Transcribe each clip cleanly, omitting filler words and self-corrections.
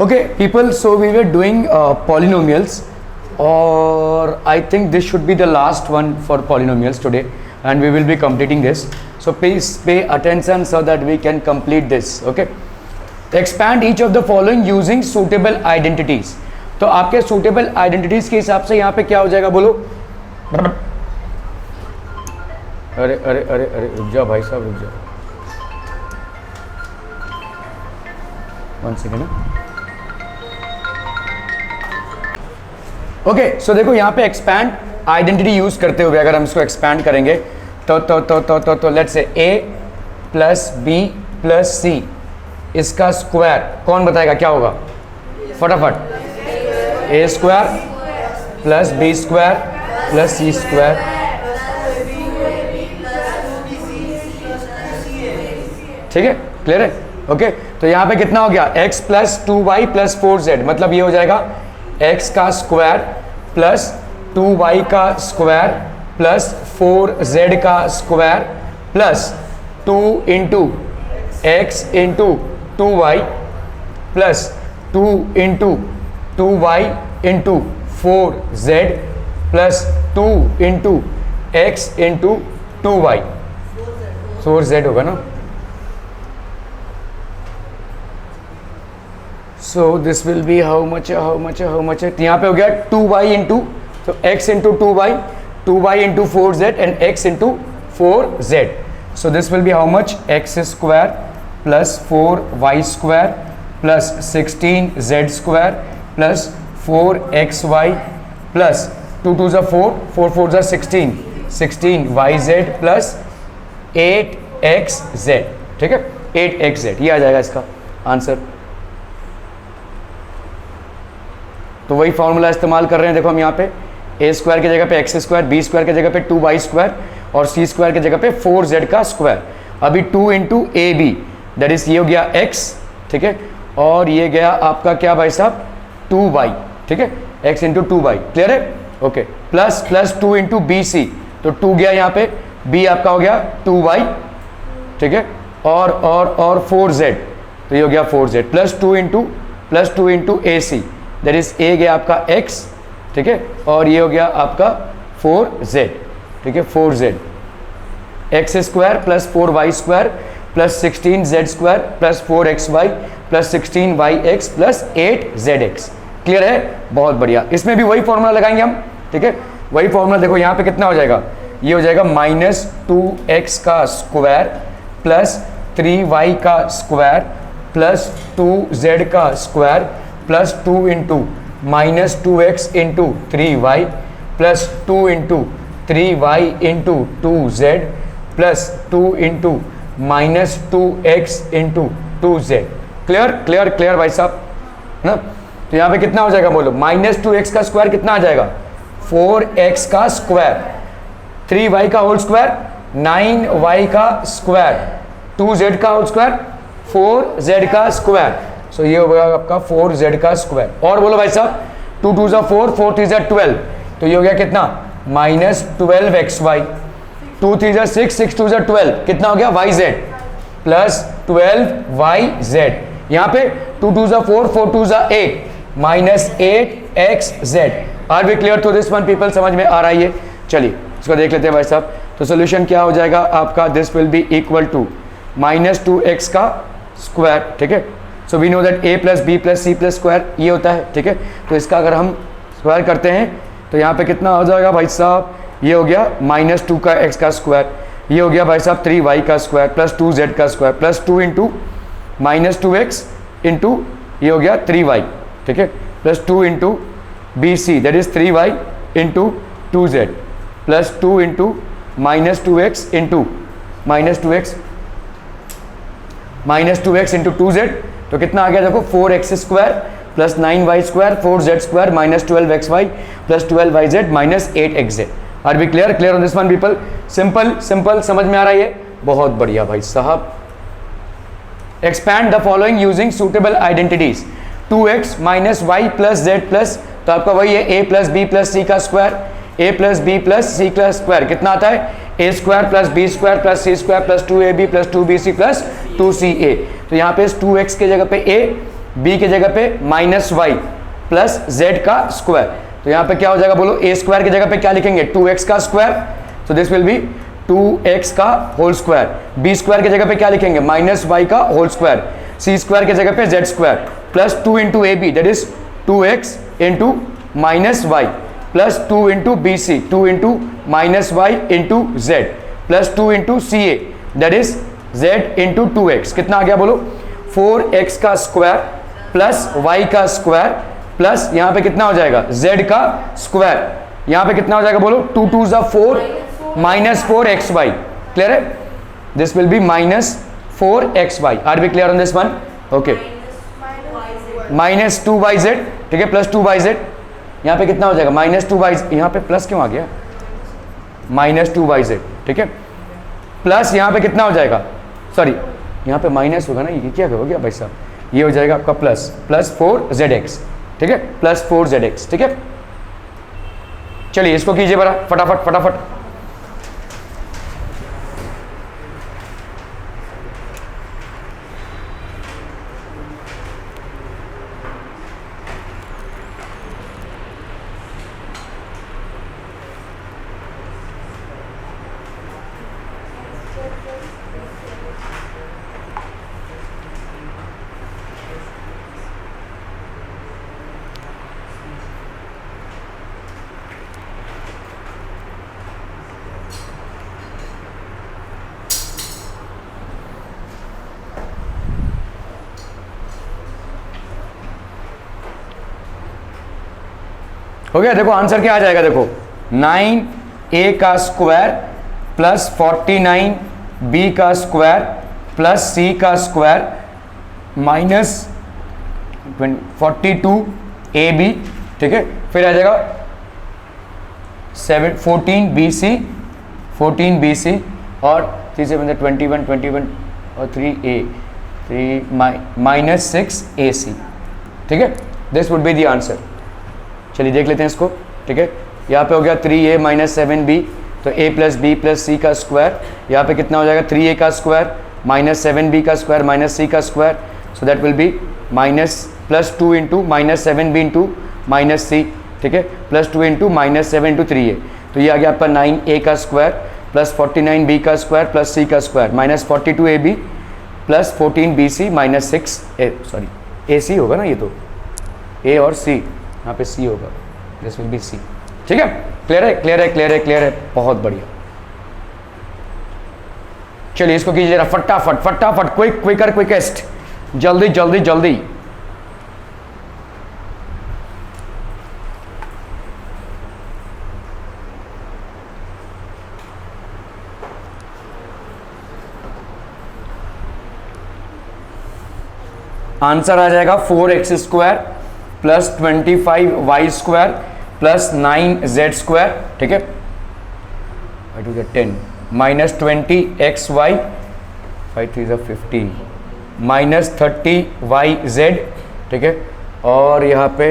Okay people, so we were doing polynomials, or I think this should be the last one for polynomials today, and we will be completing this. So please pay attention so that we can complete this. Okay, expand each of the following using suitable identities. तो आपके suitable identities के हिसाब से यहाँ पे क्या हो जाएगा, बोलो. अरे अरे अरे अरे रुक जाओ भाई साहब, रुक जाओ 1 सेकेंड. ओके सो देखो यहाँ पे एक्सपैंड आइडेंटिटी यूज करते हुए अगर हम इसको एक्सपैंड करेंगे तो let's say a plus B plus C इसका स्क्वायर कौन बताएगा क्या होगा, फटाफट. a square plus B square plus C square. ठीक है, क्लियर है. ओके तो यहाँ पे कितना हो गया, x plus 2y plus 4z, मतलब ये हो जाएगा x का स्क्वायर प्लस 2y का स्क्वायर प्लस 4z का square plus 2 into x into 2y plus 2 into 2y into 4z plus 2 into x into 2y. 4z होगा ना. So this will be how much है. यहाँ पे हो गया 2y इंटू तो x into 2y into 4z and x into 4z. So this will be how much, x square plus 4y square plus 16z square plus 4xy plus 2 2 4 4 4 16 16yz plus 8xz. ठीक है, 8xz ये आ जाएगा इसका answer. तो वही formula इस्तेमाल कर रहे हैं. देखो हम यहाँ पे a स्क्वायर की जगह पे x स्क्वायर, b स्क्वायर की जगह पे 2y स्क्वायर और c स्क्वायर की जगह पे 4z का स्क्वायर. अभी 2 into a b that is ये हो गया x. ठीक है, और ये गया आपका क्या भाई साहब 2y. ठीक है, x इंटू 2y. क्लियर है. Okay plus plus 2 into b c तो 2 गया यहाँ पे, b आपका हो गया 2y. ठीक है, और 4z तो ये हो गया 4z plus 2 into A C that is a गया आपका x. ठीक है, और ये हो गया आपका 4z. ठीक है, 4z x square plus 4y square plus 16z square plus 4xy plus 16yx plus 8zx. Clear है, बहुत बढ़िया. इसमें भी वही फॉर्मूला लगाएंगे हम. ठीक है, वही फॉर्मूला. देखो यहाँ पे कितना हो जाएगा, ये हो जाएगा माइनस 2x का स्क्वायर प्लस 3y का स्क्वायर प्लस 2z का square plus 2 into minus 2x into 3y plus 2 into 3y into 2z plus 2 into minus 2x into 2z. Clear clear clear भाई साहब ना. तो यहाँ पे कितना हो जाएगा बोलो, माइनस 2x का स्क्वायर कितना आ जाएगा 4x का स्क्वायर, 3y का होल स्क्वायर 9y का स्क्वायर, 2z का होल स्क्वायर 4z का स्क्वायर. सो ये होगा आपका 4z का स्क्वायर. और बोलो भाई साहब 2 2 4 4 3 12 तो ये हो गया कितना माइनस 12xy, 2 3 6 6 2 12 कितना हो गया yz प्लस 12yz. यहाँ पे 2 2 4 4 2 8 minus 8xz. Are we clear to this one people, समझ में आ रहा है ये. चलिए इसको देख लेते हैं भाई साहब. तो सोल्यूशन क्या हो जाएगा आपका, this will be equal to minus 2x का स्क्वायर. ठीक है, so we know that a plus B plus c plus square ये होता है. ठीक है, तो इसका अगर हम स्क्वायर करते हैं तो यहाँ पे कितना हो जाएगा भाई साहब, ये हो गया माइनस 2 का x का स्क्वायर, ये हो गया भाई साहब 3y का स्क्वायर प्लस 2z का square plus 2 into minus 2x into ये हो गया 3y. ठीक है, plus 2 into b c that is 3y into 2z plus 2 into minus 2x into minus 2x into 2z. तो कितना आ गया देखो 4x square plus 9y square 4z square minus 12xy plus 12yz minus 8xz. Are be clear clear on this one people. Simple simple समझ में आ रहा है ये, बहुत बढ़िया भाई साहब. Expand the following using suitable identities. 2x minus Y plus Z plus तो आपका वही है a प्लस बी प्लस सी का square, a plus B plus सी का स्क्वायर कितना आता है a square plus B square plus C square plus 2ab plus 2bc plus 2ca. तो यहाँ पे 2x की जगह पे a बी के जगह पे माइनस वाई प्लस जेड का स्क्वायर। तो यहाँ पे क्या हो जाएगा बोलो, ए स्क्वायर की जगह पे क्या लिखेंगे 2x का स्क्वायर, तो दिस विल बी 2x का होल स्क्वायर। बी स्क्वायर की जगह पे क्या लिखेंगे माइनस वाई का होल स्क्वायर। सी स्क्वायर की जगह पे z square plus 2 into a b that is 2x into minus Y plus 2 into b c 2 into minus y into z plus 2 into c a that is z into 2x। कितना आ गया बोलो 4x का square plus y का square plus यहाँ पे कितना हो जाएगा z का स्क्वायर। यहाँ पे कितना हो जाएगा बोलो 2 2 ज़ा 4 माइनस 4xy। क्लियर है, this will be minus 4xy। Are be clear on this one? Okay, minus 2yz, ठीक है, प्लस 2yz। यहाँ पे कितना हो जाएगा माइनस 2y, यहाँ पे प्लस क्यों आ गया, माइनस 2yz, ठीक है, प्लस यहाँ पे कितना हो जाएगा, सॉरी यहाँ पे माइनस होगा ना, ये क्या हो गया भाई साहब, ये हो जाएगा आपका प्लस 4zx, ठीक है, प्लस 4zx, ठीक है। चलिए इसको कीजिए बड़ा फटाफट फटाफट। हो गया, देखो आंसर क्या आ जाएगा, देखो 9a का स्क्वायर प्लस 49b का स्क्वायर प्लस c का स्क्वायर माइनस 42ab, ठीक है, फिर आ जाएगा 14bc और 3 से बंदे 21 और 3 माइनस 6ac, ठीक है, this would be the answer. चलिए देख लेते हैं इसको, ठीक है, यहाँ पे हो गया 3a माइनस 7b, तो a प्लस बी प्लस सी का स्क्वायर, यहाँ पे कितना हो जाएगा 3a का स्क्वायर माइनस 7b का स्क्वायर माइनस c का square, so that will be minus plus 2 into minus 7b into minus c, ठीक है, plus 2 into minus 7 into 3a, तो ये आ गया आपका 9a का स्क्वायर प्लस 49b का स्क्वायर प्लस c का square minus 42ab plus 14bc minus 6a, sorry ac होगा ना, ये तो a और c, यहाँ पे c होगा, दिस विल बी c, ठीक है, क्लियर है क्लियर है क्लियर है क्लियर है, बहुत बढ़िया। चलिए इसको कीजिए जरा फटाफट फटाफट, क्विक क्विकर क्विकेस्ट, जल्दी जल्दी जल्दी। आंसर आ जाएगा 4x square plus 25y square plus 9z square, ठीक है, 10 माइनस 20xy 5 3 15 माइनस 30yz, ठीक है, और यहाँ पे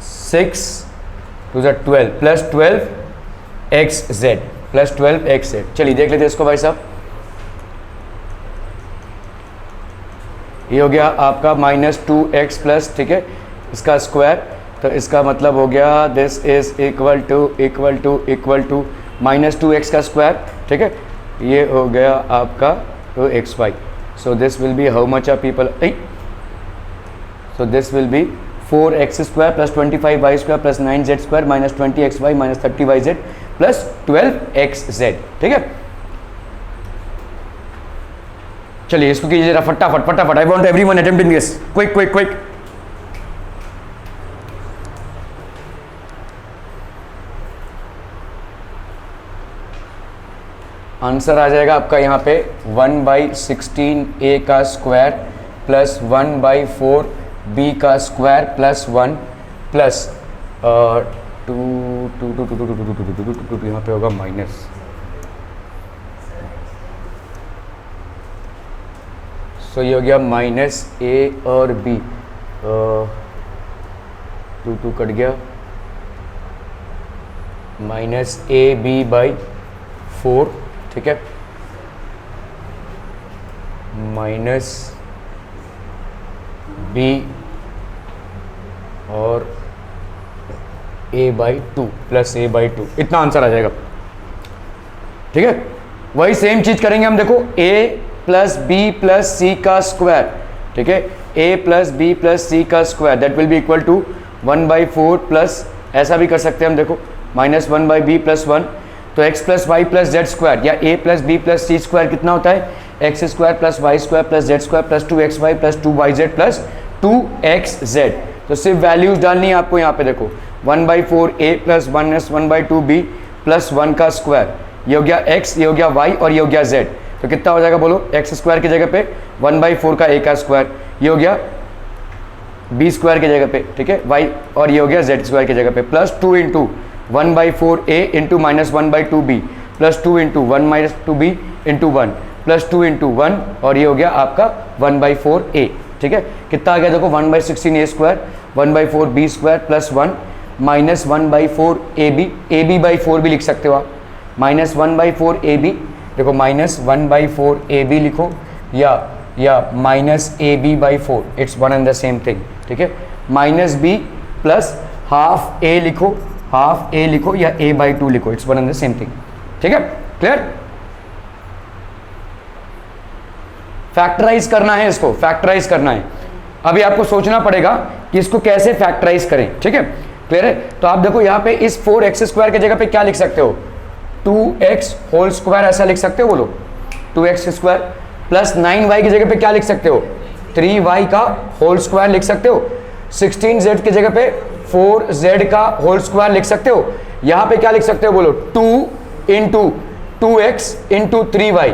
6 2 12 प्लस 12xz प्लस 12xz। चलिए देख लेते हैं इसको भाई साहब, ये हो गया आपका माइनस 2x प्लस, ठीक है, इसका स्क्वायर, तो इसका मतलब हो गया this is equal to minus 2x का स्क्वायर, ठीक है, ये हो गया आपका 2xy, so this will be how much are people, so this will be 4x square plus 25y square plus 9z square minus 20xy minus 30yz plus 12xz, ठीक है। चलिए इसको कीजिए जरा फटाफट फटाफट, I want everyone attempting this, quick quick quick. Answer आ जाएगा आपका यहाँ पे 1/16a का स्क्वायर प्लस 1/4b का स्क्वायर प्लस 1 प्लस 2 यहाँ पे होगा माइनस, सो ये हो गया माइनस a और b, 2 कट गया, माइनस ab/4, ठीक है, माइनस b और a/2 प्लस a/2, इतना आंसर आ जाएगा। ठीक है, वही सेम चीज करेंगे हम। देखो a प्लस बी प्लस सी का स्क्वायर, ठीक है, a प्लस बी प्लस सी का square that will be equal to 1/4 plus, ऐसा भी कर सकते हैं हम, देखो -1/b प्लस 1, तो x plus y plus z square या a plus B plus C square कितना होता है, x square plus y square plus z square plus 2xy plus 2yz plus 2xz। तो सिर्फ वैल्यूज डालनी है आपको यहाँ पे। देखो 1/4a प्लस 1/2b प्लस 1 का स्क्वायर, ये हो गया x, ये हो गया y और ये हो गया z। तो कितना हो जाएगा बोलो, एक्स स्क्वायर की जगह पे 1/4 का a का स्क्वायर, ये हो गया b स्क्वायर की जगह पे, ठीक है, y, और ये हो गया z स्क्वायर की जगह पे, plus 2 into 1/4a into -1/2b plus 2 into 1-2b into 1 plus 2 into 1, और ये हो गया आपका 1/4a। ठीक है, कितना आ गया देखो 1/16a square 1/4b square plus 1 minus 1/4ab, ab/4 भी लिख सकते हो आप, -1/4ab, देखो -1/4ab लिखो या -ab/4, it's one and the same thing. ठीक है, -b प्लस हाफ a लिखो, हाफ a लिखो या a/2 लिखो, it's one and the same thing. ठीक है, क्लियर। फैक्टराइज करना है, इसको फैक्टराइज करना है। अभी आपको सोचना पड़ेगा कि इसको कैसे फैक्टराइज करें। ठीक है, क्लियर है। तो आप देखो यहाँ पे इस 4x स्क्वायर की जगह पे क्या लिख सकते हो, 2x होल स्क्वायर ऐसा लिख सकते हो, बोलो 2x स्क्वायर प्लस 9y की जगह पे क्या लिख सकते हो, 3y का होल स्क्वायर लिख सकते हो, 16z की जगह पे 4z का होल स्क्वायर लिख सकते हो। यहाँ पे क्या लिख सकते हो बोलो, 2 इंटू 2x इंटू 3y,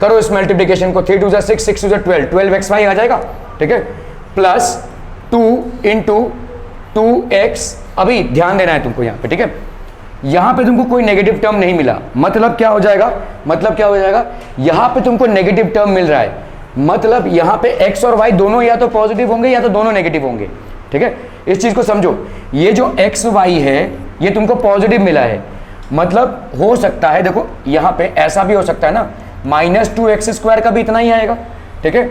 करो इस मल्टीप्लीकेशन को, 3 2 6 6 2 12 12xy आ जाएगा। ठीक है, प्लस 2 इंटू 2x, अभी ध्यान देना है तुमको यहाँ पे। ठीक है, यहाँ पे तुमको कोई नेगेटिव टर्म नहीं मिला, मतलब क्या हो जाएगा, मतलब क्या हो जाएगा, यहाँ पे तुमको नेगेटिव टर्म मिल रहा है, मतलब यहाँ पे x और y दोनों या तो पॉजिटिव होंगे या तो दोनों नेगेटिव होंगे। ठीक है, इस चीज को समझो, ये जो x y है ये तुमको पॉजिटिव मिला है, मतलब हो सकता है, देखो यहाँ पे ऐसा भी हो सकता है ना, -2x स्क्वायर का भी इतना ही आएगा। ठीक है,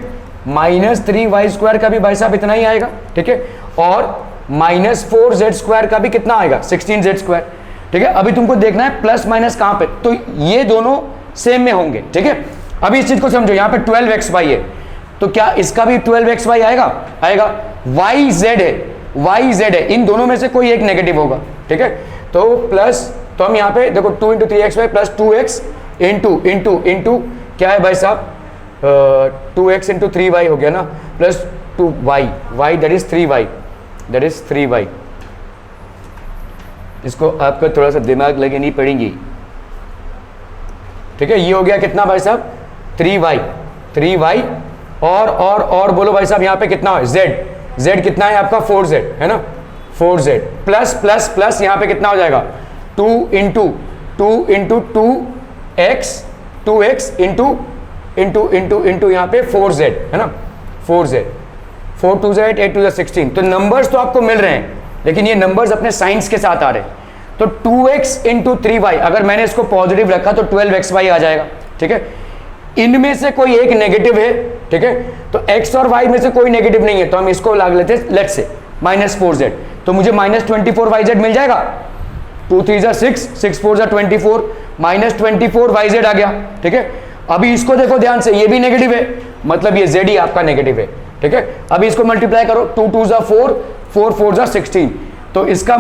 -3y स्क्वायर का भी भाई साहब इतना ही आएगा। ठीक है, और -4z स्क्वायर का भी कितना आएगा, 16z स्क्वायर। ठीक है, अभी तुमको देखना है प्लस माइनस कहां पे, तो ये दोनों सेम में होंगे। ठीक है, अभी इस चीज को समझो, यहाँ पे 12xy है, तो क्या इसका भी 12xy आएगा, आएगा। yz है, yz है, इन दोनों में से कोई एक नेगेटिव होगा। ठीक है, तो प्लस, तो हम यहाँ पे देखो 2 into 3xy plus 2x into into into क्या है भाई साहब, 2x इंटू 3y हो गया ना, plus 2y, y that is 3y, that is 3y। इसको आपका थोड़ा सा दिमाग लगानी पड़ेगी। ठीक है, ये हो गया कितना भाई साहब, 3y और बोलो भाई साहब यहाँ पे कितना है, z कितना है आपका, 4z है ना, 4z प्लस प्लस प्लस यहाँ पे कितना हो जाएगा, 2 into 2x into into into into यहाँ पे 4z है ना, 4z 4 2 8 8 2 16। तो नंबर्स तो आपको मिल रहे हैं, लेकिन ये नंबर्स अपने साइंस के साथ आ रहे हैं। तो 2x इंटू 3y, अगर मैंने इसको पॉजिटिव रखा तो 12xy आ जाएगा। ठीक है, इनमें से कोई एक नेगेटिव है। ठीक है, तो x और y में से कोई नेगेटिव नहीं है, तो हम इसको लाग लेते हैं, लेट्स से -4z, तो मुझे -24yz मिल जाएगा। 2 3 6 6 4 24, -24yz आ गया। ठीक है, अभी इसको देखो ध्यान से, ये भी नेगेटिव है, मतलब ये z ही आपका नेगेटिव है। ठीक है, अभी इसको मल्टीप्लाई करो, 2 2 4 4 4 16, तो इसका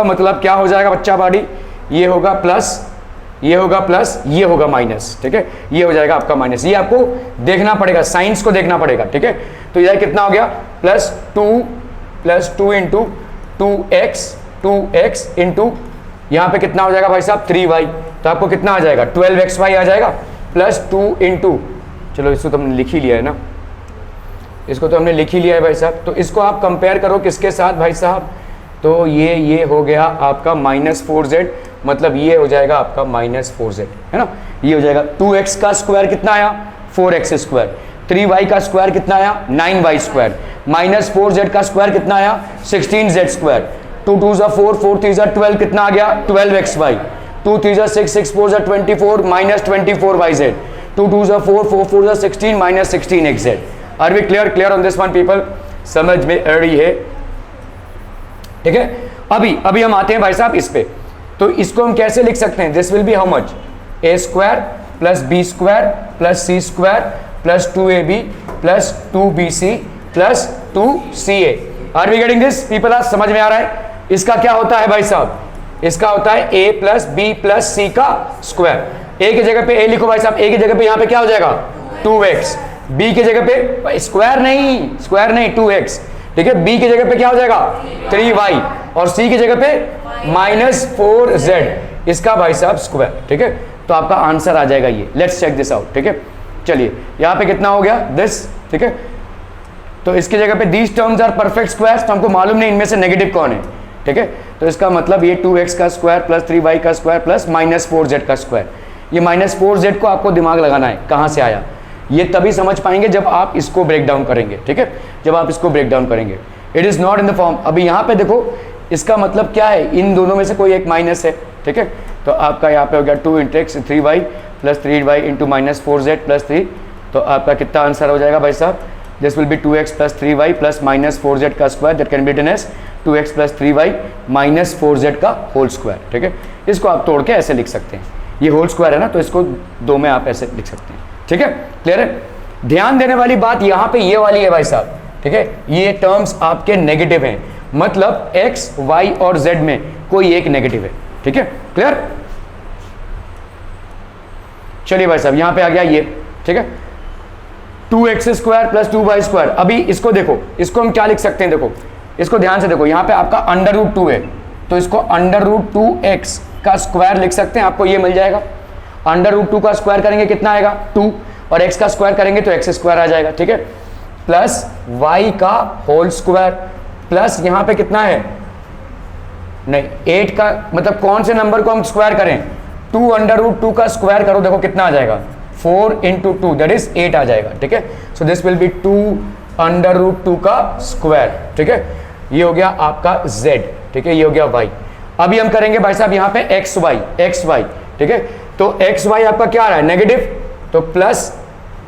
मतलब क्या हो जाएगा बच्चा बाड़ी, ये होगा प्लस, ये होगा प्लस, ये होगा माइनस। ठीक है, ये हो जाएगा आपका माइनस, ये आपको देखना पड़ेगा, साइंस को देखना पड़ेगा। ठीक है, तो ये कितना हो गया, प्लस 2 इंटू 2x इंटू यहाँ पे कितना हो जाएगा भाई साहब 3y, तो आपको कितना आ जाएगा 12xy आ जाएगा, प्लस 2 इंटू, चलो इसको तो हमने लिख ही लिया है ना, इसको तो हमने लिख ही लिया है भाई साहब, तो इसको आप कंपेयर करो किसके साथ भाई साहब, तो ये हो गया आपका -4z, मतलब ये हो जाएगा आपका -4z है ना, ये हो जाएगा। 2x का स्क्वायर कितना आया, 4x स्क्वायर, 3y का स्क्वायर कितना आया, 9y स्क्वायर, -4z का स्क्वायर कितना आया, 16z स्क्वायर, 2 2 4 4 3 12 कितना आ गया, 12xy, 2 3 6 6 4 24 -24yz, 2 2 4 4 4 16 -16xz। Are we clear on this one people, समझ में आ रही है? ठीक है। अभी हम आते हैं भाई साहब इस पे, तो इसको हम कैसे लिख सकते हैं? This will be how much? A square plus B square plus C square plus 2ab plus 2bc plus 2ca। Are we getting this people? आज समझ में आ रहा है? इसका क्या होता है भाई साहब? इसका होता है a प्लस बी प्लस सी का स्क्वायर। ए की जगह पे a लिखो भाई साहब, a की जगह पे यहां पे क्या हो जाएगा? 2x। b की जगह पे स्क्वायर नहीं 2x, ठीक है। b की जगह पे क्या हो जाएगा? 3y, और c की जगह पे -4z, इसका भाई साहब स्क्वायर, ठीक है। तो आपका आंसर आ जाएगा ये। लेट्स चेक दिस आउट, ठीक है। चलिए यहां पे कितना हो गया? दिस, ठीक है। तो इसकी जगह पे these terms are perfect squares, तो हमको मालूम नहीं इनमें से नेगेटिव कौन है, ठीक है। तो इसका मतलब ये 2x का स्क्वायर प्लस 3y का स्क्वायर प्लस -4z का स्क्वायर। ये -4z को आपको दिमाग लगाना है कहाँ से आया, ये तभी समझ पाएंगे जब आप इसको ब्रेक डाउन करेंगे, ठीक है। जब आप इसको ब्रेक डाउन करेंगे, it is not in the form. अभी यहाँ पे देखो इसका मतलब क्या है? इन दोनों में से कोई एक माइनस है, ठीक है। तो आपका यहाँ पे हो गया 2 × x 3y plus 3y into -4z plus 3। तो आपका कितना आंसर हो जाएगा भाई साहब? This will be 2x plus 3y plus -4z का square, that can be written as 2x plus 3y minus 4z का होल स्क्वायर, ठीक है। इसको आप तोड़ के ऐसे लिख सकते हैं, ये होल स्क्वायर है ना, तो इसको दो में आप ऐसे लिख सकते हैं, ठीक है। क्लियर है? ध्यान देने वाली बात यहाँ पे ये वाली है भाई साहब, ठीक है। ये टर्म्स आपके नेगेटिव हैं, मतलब x, y और z में कोई एक नेगेटिव है, ठीक है। क्लियर? चलिए भाई साहब यहाँ पे आ गया ये, ठीक है। 2x square plus 2y square. अभी इसको देखो, इसको हम क्या लिख सकते हैं? देखो इसको ध्यान से देखो, यहाँ पे आपका √2 है, तो इसको √2x का स्क्वायर लिख सकते हैं, आपको ये मिल जाएगा। √2 का स्क्वायर करेंगे कितना आएगा? 2, और x का स्क्वायर करेंगे तो x स्क्वायर आ जाएगा, ठीक है। प्लस y का होल स्क्वायर प्लस यहाँ पे कितना है? नहीं 8 का, मतलब कौन से नंबर को हम स्क्वायर करें? 2 का स्क्वायर करो, देखो कितना आ जाएगा? 4 × 2 दैट इज 8 आ जाएगा, ठीक है। सो दिस विल बी 2 का स्क्वायर, ठीक है। ये हो गया आपका z, ठीक है। ये हो गया y। अभी हम करेंगे भाई साहब यहाँ पे xy, ठीक है। तो xy आपका क्या आ रहा है? नेगेटिव, तो प्लस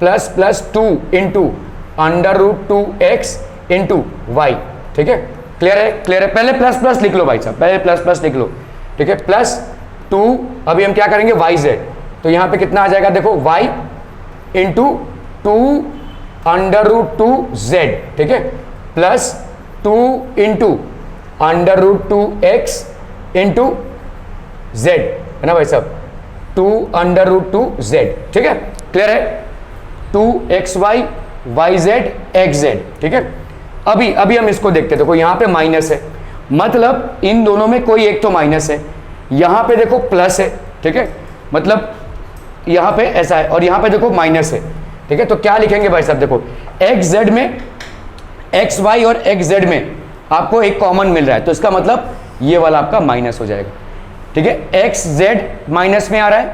2 × √2x × y, ठीक है। क्लियर है? क्लियर है? पहले प्लस लिख लो भाई साहब, पहले प्लस लिख लो, ठीक है। प्लस 2, अभी हम क्या करेंगे? yz, तो यहाँ पे कितना आ जाएगा? देखो y × 2 √2z, ठीक है, प्लस 2 × √2x × z, है ना भाई साहब? 2 √2z, ठीक है। क्लियर है? 2xy yz xz, ठीक है। अभी हम इसको देखते हैं, देखो यहाँ पे माइनस है, मतलब इन दोनों में कोई एक तो माइनस है। यहाँ पे देखो प्लस है, ठीक है, मतलब यहाँ पे ऐसा है, और यहाँ पे देखो माइनस है, ठीक है। तो क्या लिखेंगे भाई साहब? देखो xz में, xy और xz में आपको एक कॉमन मिल रहा है, तो इसका मतलब ये वाला आपका माइनस हो जाएगा, ठीक है। xz माइनस में आ रहा है,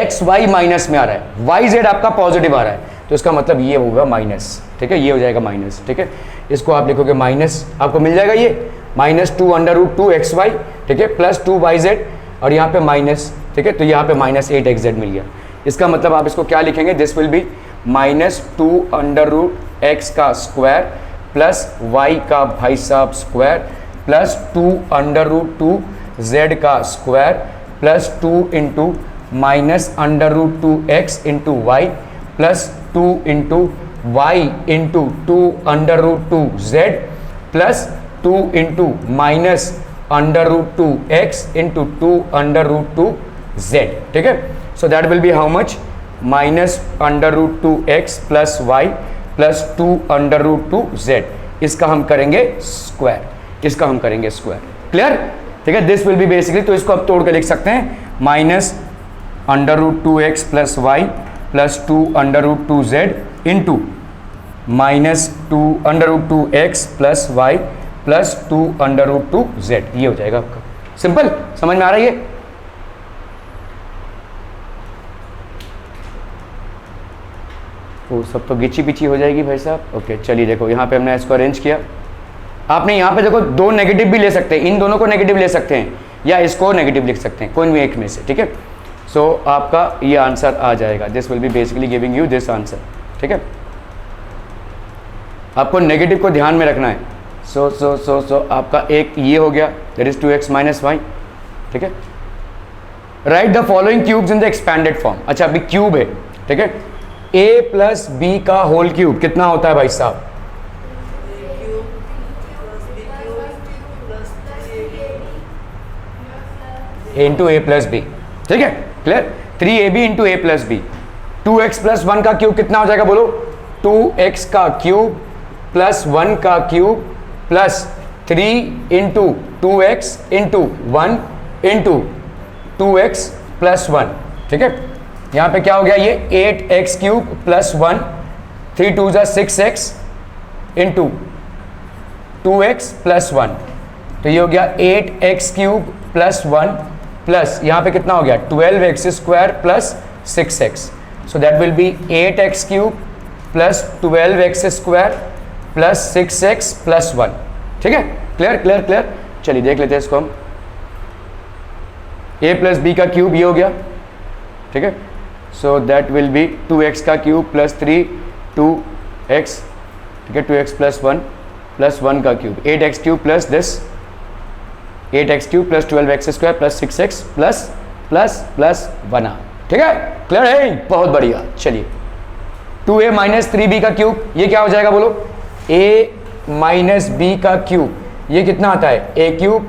xy माइनस में आ रहा है, yz आपका पॉजिटिव आ रहा है, तो इसका मतलब ये होगा माइनस, ठीक है। ये हो जाएगा माइनस, ठीक है। इसको आप लिखोगे माइनस, आपको मिल जाएगा ये -2 √2xy, ठीक है, प्लस 2yz, और यहाँ पे माइनस, ठीक है। तो यहाँ पे -8xz मिल गया। इसका मतलब आप इसको क्या लिखेंगे? दिस विल बी -2 √x का स्क्वायर प्लस y का भाई साहब स्क्वायर प्लस 2 √2z का square plus 2 × -√2x × y plus 2 × y × 2 √2z plus 2 × -√2x × 2 √2z, ठीक है। So that will be how much? -√2x plus y plus 2 √2z। इसका हम करेंगे स्क्वायर, इसका हम करेंगे स्क्वायर। क्लियर? ठीक है। दिस विल बी बेसिकली, तो इसको आप तोड़ के लिख सकते हैं -√2x plus y plus 2 √2z into -2 √2x plus y plus 2 √2z। ये हो जाएगा आपका। सिंपल, समझ में आ रहा है ये? वो सब तो गिची पिची हो जाएगी भाई साहब। ओके चलिए, देखो यहाँ पे हमने इसको अरेंज किया। आपने यहाँ पे देखो दो नेगेटिव भी ले सकते हैं, इन दोनों को नेगेटिव ले सकते हैं या इसको नेगेटिव लिख सकते हैं, कोई भी एक में से, ठीक है। सो आपका ये आंसर आ जाएगा। This will B basically giving you this answer, ठीक है। आपको नेगेटिव को ध्यान में रखना है, सो आपका एक ये हो गया, that is 2x minus y, ठीक है। Write the following cubes in the expanded form. अच्छा अभी क्यूब है, ठीक है। a प्लस बी का होल क्यूब कितना होता है भाई साहब? a into a plus b, ठीक है, clear. 3ab into a plus b. 2x plus 1 का क्यूब कितना हो जाएगा बोलो? 2x का क्यूब प्लस 1 का cube plus 3 into 2x into 1 into 2x plus 1, ठीक है। यहाँ पे क्या हो गया? ये 8x क्यूब प्लस 1, 3 2 जा 6x इंटू 2x प्लस 1, तो ये हो गया 8x क्यूब प्लस 1 प्लस यहाँ पे कितना हो गया? 12x square plus 6x, so that will B 8x cube plus 12x square plus 6x plus 1, ठीक है। Clear clear clear. चलिए देख लेते हैं इसको हम। a प्लस बी का क्यूब ये हो गया, ठीक है। So that will be 2x का क्यूब प्लस 3 2x, ठीक है, 2x प्लस 1 प्लस 1 का cube, 8x cube plus this 8x cube plus 12x square plus 6x plus plus plus 1, ठीक है। क्लियर है? बहुत बढ़िया। चलिए 2a माइनस 3b का क्यूब, ये क्या हो जाएगा बोलो? a माइनस b का क्यूब, ये कितना आता है? a cube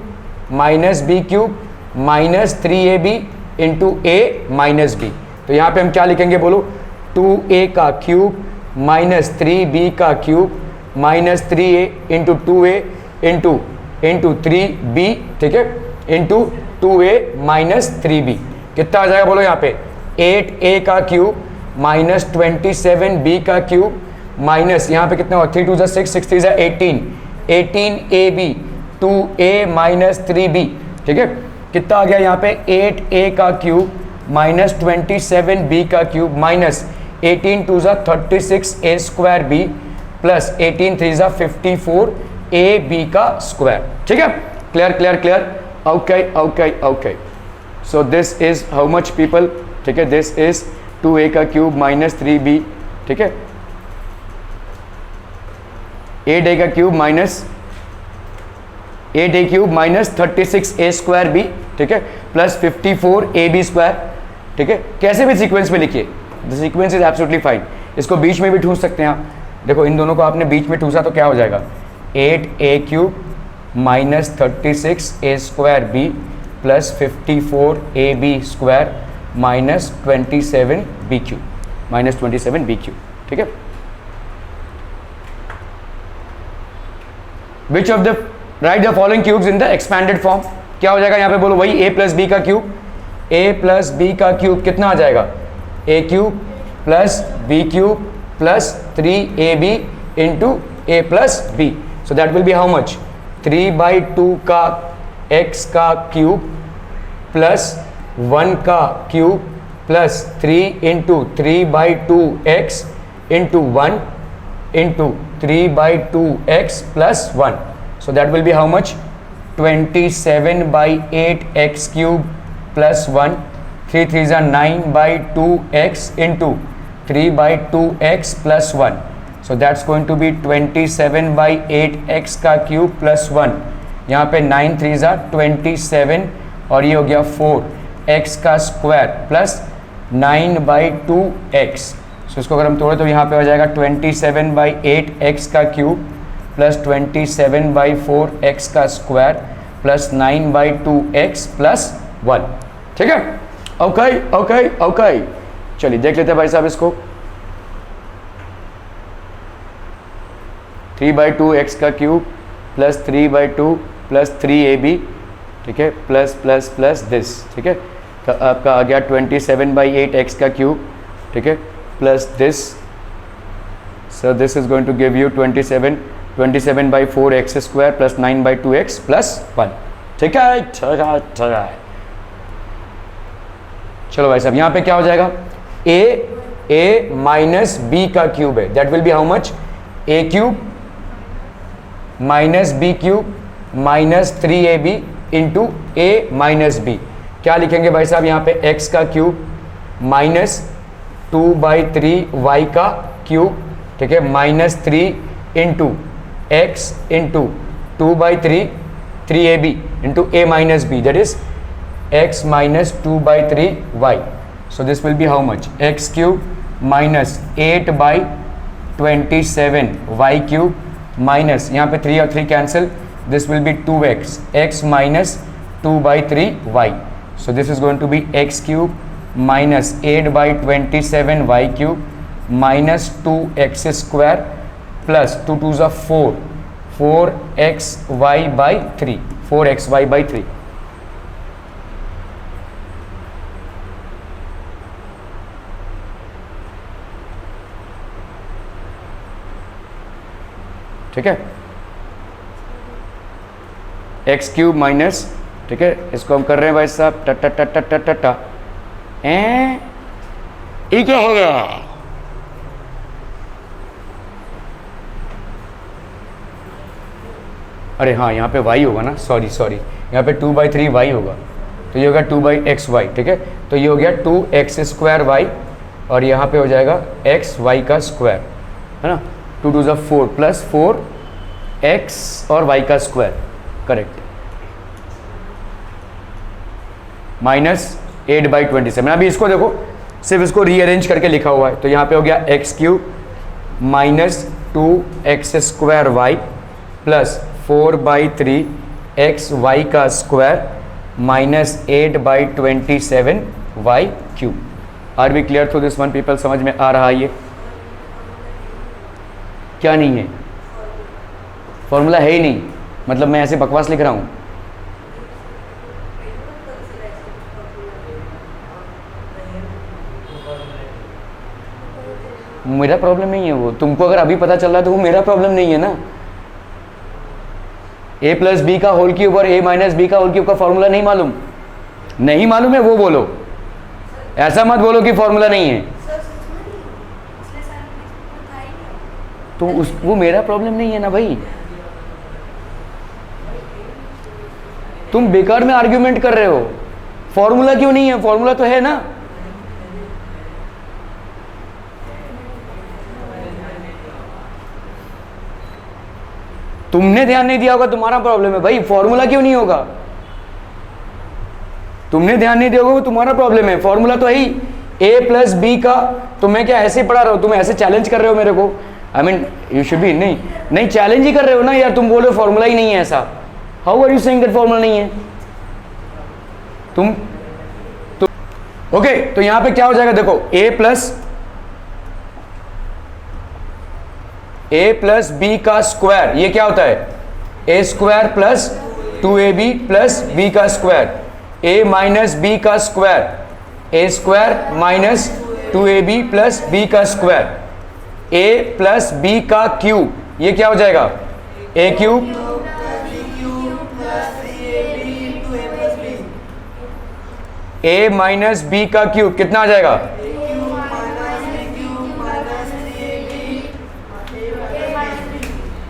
minus b cube minus 3ab into a minus b। तो यहाँ पे हम क्या लिखेंगे बोलो? 2a का क्यूब माइनस 3b का cube minus 3a into 2a into 3b, ठीक है, इंटू 2a माइनस 3b। कितना आ जाएगा बोलो यहाँ पे? 8a का क्यूब माइनस 27b का क्यूब माइनस यहाँ पे कितना होगा? 3 2 6 6 3 18, 18ab 2a माइनस 3b, ठीक है। कितना आ गया यहाँ पे? 8a का क्यूब माइनस 27b का cube minus 18 2 36a square b plus 18 3 54ab का स्क्वायर, ठीक है। Clear clear clear. Okay okay okay. So this is how much people, ठीक है, दिस इज 2a का क्यूब माइनस 3b, ठीक है, 8a का cube minus 8a cube minus 36a square b, ठीक है, प्लस 54ab स्क्वायर, ठीक है। कैसे भी सीक्वेंस में लिखिए, the sequence is absolutely fine. इसको बीच में भी ठूंस सकते हैं आप। देखो इन दोनों को आपने बीच में ठूंसा तो क्या हो जाएगा? 8a cube minus 36a square b plus 54ab square minus 27b cube, minus 27b cube, ठीक है। Which of the right the following cubes in the expanded form. क्या हो जाएगा यहाँ पे बोलो? वही a प्लस बी का क्यूब, a प्लस बी का क्यूब कितना आ जाएगा? a cube plus b cube plus 3ab into a plus b, so that will be how much? 3/2 का x का क्यूब प्लस 1 का cube plus 3 into 3/2x into 1 into 3/2x plus 1, so that will be how much? 27/8x cube plus 1, 3 3s are 9/2x into 3/2x plus 1, so that's going to be 27/8x का cube plus 1, यहाँ पे 9 3s are 27 और ये हो गया 4x का square plus 9/2x, सो इसको अगर हम तोड़े तो यहाँ पे हो जाएगा 27/8x का क्यूब प्लस 27/4x का स्क्वायर प्लस 9/2x प्लस 1, ठीक है। Okay okay okay. चलिए देख लेते हैं भाई साहब इसको। 3/2x का क्यूब प्लस 3/2 प्लस 3ab, ठीक है, प्लस प्लस प्लस दिस, ठीक है, तो आपका आ गया 27/8x का क्यूब, ठीक है, plus this, so this is going to give you 27/4x square plus 9/2x plus 1, ठीक है, ठीक है। चलो भाई साहब यहाँ पे क्या हो जाएगा? a माइनस b का क्यूब है, that will be how much? a cube minus b cube minus 3ab into a minus b। क्या लिखेंगे भाई साहब यहाँ पे? x का क्यूब माइनस 2/3 y का क्यूब, ठीक है, minus 3 into x into 3ab into a minus b, that is x minus 2/3y. So this will be how much? X cube minus 8/27 y cube minus, यहाँ पे 3 और 3 cancel, this will be 2x, x minus 2/3y. So this is going to be x cube minus 8/27 y cube minus 2x square plus 2 2s are 4xy by 3, 4xy by 3. ठीक है, x cube minus, ठीक है, इसको हम कर रहे हैं भाई साहब ट ट ट ट ट ट ट, ये क्या हो गया? अरे हाँ, यहाँ पे y होगा ना, सॉरी यहाँ पे 2/3 y होगा, तो ये होगा 2/xy, ठीक है, तो ये हो गया 2x² y और यहाँ पे हो जाएगा x y का स्क्वायर, है ना, 2 2 ज़ा 4 प्लस 4x और y का स्क्वायर, करेक्ट, माइनस 8/27. अभी इसको देखो, सिर्फ इसको रीअरेंज करके लिखा हुआ है, तो यहाँ पे हो गया x cube minus 2x² y plus 4/3 y का square minus 8/27 y cube. Are we clear through this one people? समझ में आ रहा है? ये क्या नहीं है? फॉर्मूला है ही नहीं, मतलब मैं ऐसे बकवास लिख रहा हूँ. मेरा प्रॉब्लम नहीं है वो, तुमको अगर अभी पता चल रहा है तो वो मेरा प्रॉब्लम नहीं है ना. a प्लस बी का होल क्यूब और a माइनस बी का होल क्यूब का फॉर्मूला नहीं मालूम? नहीं मालूम है वो बोलो, ऐसा मत बोलो कि फॉर्मूला नहीं है. तो वो मेरा प्रॉब्लम नहीं है ना भाई. तुम बेकार में आर्ग्यूमेंट कर रहे हो. फॉर्मूला क्यों नहीं है? फॉर्मूला तो है ना. तुमने ध्यान नहीं दिया होगा, तुम्हारा प्रॉब्लम है भाई. फॉर्मूला क्यों नहीं होगा? तुमने ध्यान नहीं दिया होगा, वो तुम्हारा प्रॉब्लम है. फॉर्मूला तो है ही. a प्लस बी का, तो मैं क्या ऐसे पढ़ा रहा हूं? तुम ऐसे चैलेंज कर रहे हो मेरे को. I mean you should be, नहीं चैलेंज ही कर रहे हो ना यार. तुम बोलो फॉर्मूला ही नहीं है ऐसा. How are you saying that formula नहीं है? तुम तो ओके, तो यहां पे क्या हो जाएगा देखो, a प्लस बी का स्क्वायर, ये क्या होता है? a square plus 2ab plus b का स्क्वायर, a माइनस b का square, a square minus 2ab plus b का स्क्वायर, a प्लस b का क्यूब, ये क्या हो जाएगा? a cube a minus b का क्यूब कितना आ जाएगा?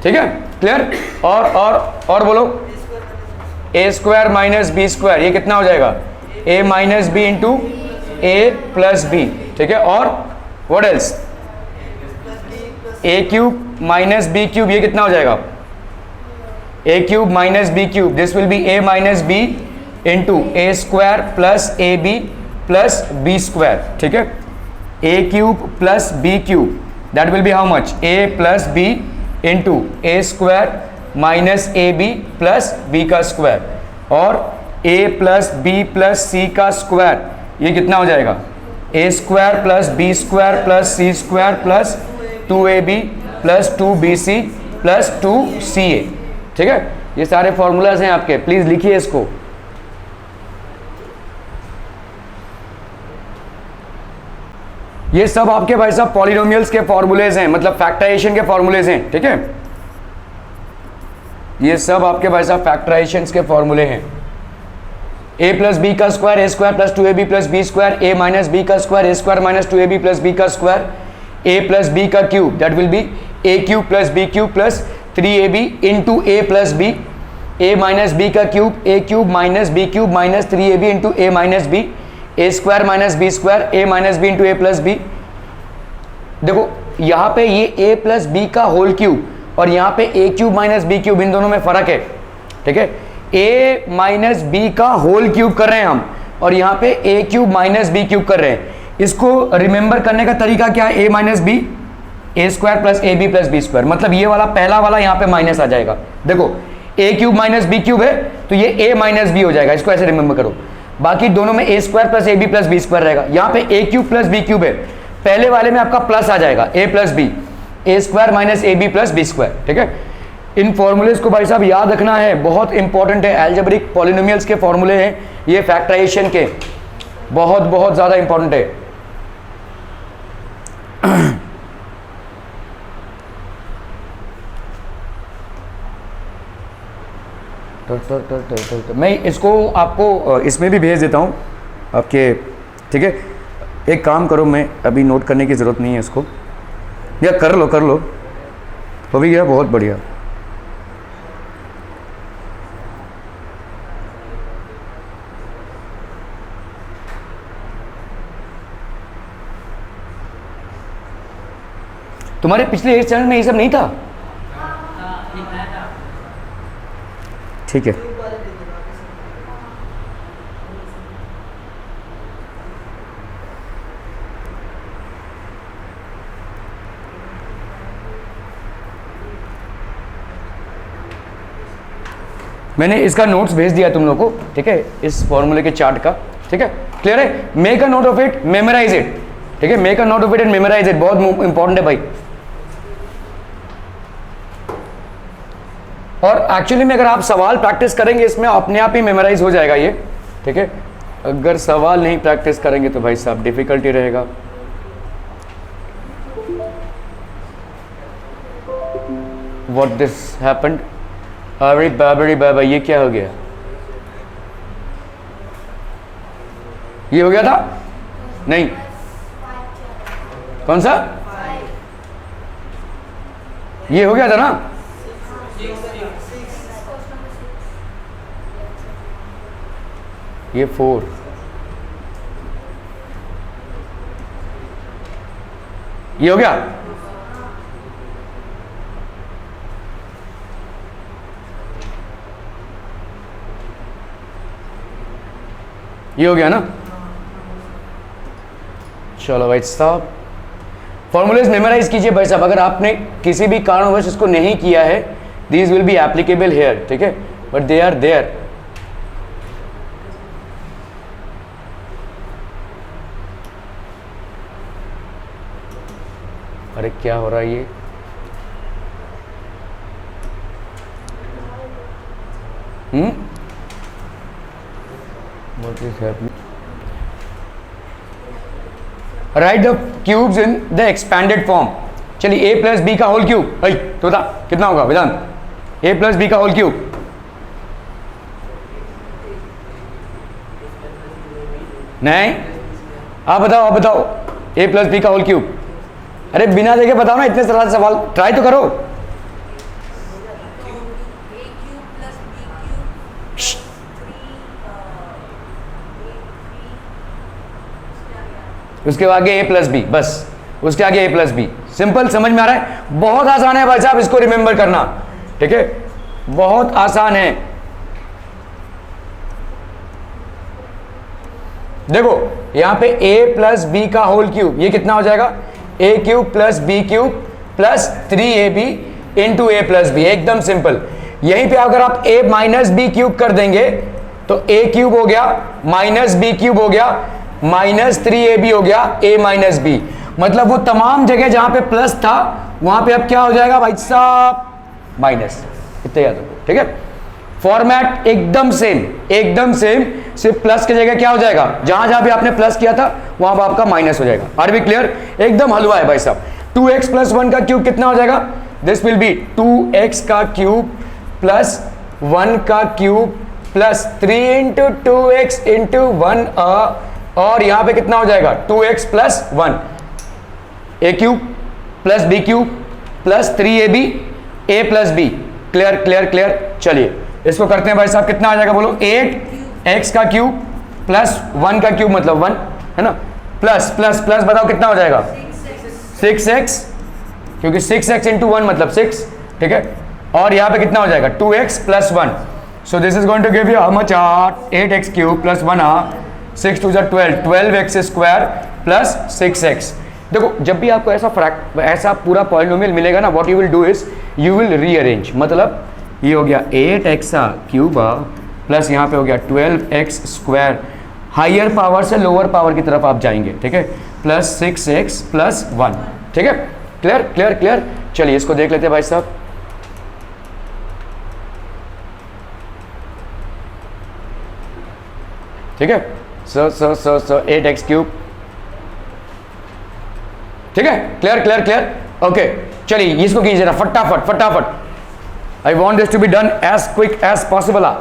ठीक है, क्लियर? और बोलो, a square minus B square, ये कितना हो जाएगा? a minus b into a plus b. ठीक है, और what else? a cube minus B cube, ये कितना हो जाएगा? a cube minus B cube, this will be a minus b into a square plus A B plus B square. ठीक है, a cube plus B cube, that will be how much? a plus b into a square minus A B plus B का square, और a plus B plus सी का square, ये कितना हो जाएगा? A square plus B square plus C square plus 2ab plus 2bc plus 2ca. ठीक है, ये सारे फॉर्मूलाज हैं आपके, प्लीज लिखिए इसको. ये सब आपके भाई साहब पॉलिनोमियल्स के फॉर्मूलेज हैं, मतलब फैक्टराइजेशन के फॉर्मूलेज हैं. ठीक है, ये सब आपके भाई साहब फैक्टराइजेशन के फॉर्मूले हैं. a प्लस बी का square, a square plus 2ab plus B square, a minus B का square, a square minus 2ab plus B का स्क्वायर, a प्लस बी का cube, that will be a cube plus B cube plus 3ab into a plus B, a minus B का cube, a cube minus B cube minus 3ab into a minus B, A square minus B square, A minus b into a plus B. देखो यहाँ पे ये a plus B का whole cube और यहाँ पे A cube minus B cube, इन दोनों में फर्क है, ठीक है। ए माइनस बी का होल क्यूब कर रहे हैं हम, और यहाँ पे A cube minus B cube कर रहे हैं। इसको रिमेंबर करने का तरीका क्या है, A minus B, A square plus A B plus B square, मतलब ये वाला पहला वाला यहाँ पे माइनस आ जाएगा। देखो ए क्यूब माइनस बी क्यूब है तो ये ए माइनस बी हो जाएगा, इसको ऐसे रिमेंबर करो। बाकी दोनों में A square plus A B plus B square रहेगा। यहाँ पे A cube plus B cube है, पहले वाले में आपका प्लस आ जाएगा, A plus B, A square minus A B plus B square, ठीक है। इन फॉर्मूलेज को भाई साहब याद रखना है, बहुत इंपॉर्टेंट है। अलजेब्रिक पॉलिनोमियल्स के फॉर्मूले हैं ये, फैक्टराइजेशन के, बहुत बहुत ज्यादा इंपॉर्टेंट है। मैं इसको आपको इसमें भी भेज देता हूँ आपके, ठीक है। एक काम करो, मैं अभी नोट करने की ज़रूरत नहीं है इसको, या कर लो हो भी गया, बहुत बढ़िया। तुम्हारे पिछले 8 चैनल में ये सब नहीं था, ठीक है। मैंने इसका नोट्स भेज दिया तुम लोग को, ठीक है, इस फॉर्मूले के चार्ट का, ठीक है। क्लियर है? Make a note of it, memorise it, ठीक है। Make a note of it and memorise it, बहुत इंपॉर्टेंट है भाई। और एक्चुअली में अगर आप सवाल प्रैक्टिस करेंगे इसमें अपने आप ही मेमोराइज हो जाएगा ये, ठीक है। अगर सवाल नहीं प्रैक्टिस करेंगे तो भाई साहब डिफिकल्टी रहेगा। व्हाट दिस हैपेंड, अरे बाबरी बाबा, ये क्या हो गया? ये हो गया था? नहीं, कौन सा? ये हो गया था ना? ये 4, ये हो गया। ये हो गया ना? चलो भाई साहब, फॉर्मूलेज मेमोराइज कीजिए भाई साहब। अगर आपने किसी भी कारणवश इसको नहीं किया है, these will be applicable here, ठीक है, बट दे आर देयर। अरे क्या हो रहा है ये? What is happening? Write the cubes in the expanded form. चलिए a प्लस बी का होल क्यूब, तो बता कितना होगा वेदांत? a प्लस बी का होल क्यूब, नहीं, आप बताओ a प्लस बी का होल क्यूब। अरे बिना देखे बताओ ना, इतने सारे सवाल ट्राई तो करो। उसके आगे a प्लस बी, बस उसके आगे a प्लस बी। सिंपल, समझ में आ रहा है? बहुत आसान है भाई साहब इसको रिमेंबर करना, ठीक है, बहुत आसान है। देखो यहां पे a प्लस बी का होल क्यूब, ये कितना हो जाएगा? a cube plus B cube plus 3ab into a plus b, एकदम सिंपल। यहीं पे अगर आप a माइनस बी क्यूब कर देंगे तो a क्यूब हो गया माइनस बी क्यूब हो गया माइनस 3ab हो गया a माइनस बी। मतलब वो तमाम जगह जहां पे प्लस था वहां पे अब क्या हो जाएगा भाई साहब? माइनस। इतना याद रखो, ठीक है। फॉर्मेट एकदम सेम, सिर्फ प्लस की जगह क्या हो जाएगा? जहां जहां भी आपने प्लस किया था वहां पर आपका माइनस हो जाएगा। Are be clear? एकदम हलवा है भाई साहब। 2x प्लस 1 का क्यूब कितना हो जाएगा? दिस विल बी 2x का क्यूब प्लस 1 का cube plus 3 into 2x into 1, और यहां पे कितना हो जाएगा? 2x plus 1, a cube plus b cube plus 3ab a plus b। Clear? चलिए इसको करते हैं भाई साहब, कितना आ जाएगा बोलो? 8x का क्यूब प्लस 1 का क्यूब मतलब 1 है ना, प्लस बताओ कितना हो जाएगा? 6x, क्योंकि 6x इंटू 1 मतलब 6, ठीक है, और यहाँ पे कितना हो जाएगा 2x plus 1. So this is going to give you how much 8x cube plus 1 6 2 12 12x square plus 6x. देखो जब भी आपको ऐसा पूरा पॉलिनोमियल मिलेगा ना, what you will do is you will rearrange. मतलब ये हो गया 8x क्यूब प्लस यहाँ पे हो गया 12x स्क्वायर, हायर पावर से लोअर पावर की तरफ आप जाएंगे. ठीक है, प्लस 6x प्लस 1. ठीक है, क्लियर क्लियर क्लियर. चलिए इसको देख लेते हैं भाई साहब. ठीक है, सो 8x क्यूब. ठीक है, क्लियर क्लियर क्लियर. ओके, चलिए इसको कीजिए ना फटाफट फटाफट. I want this to be done as quick as possible.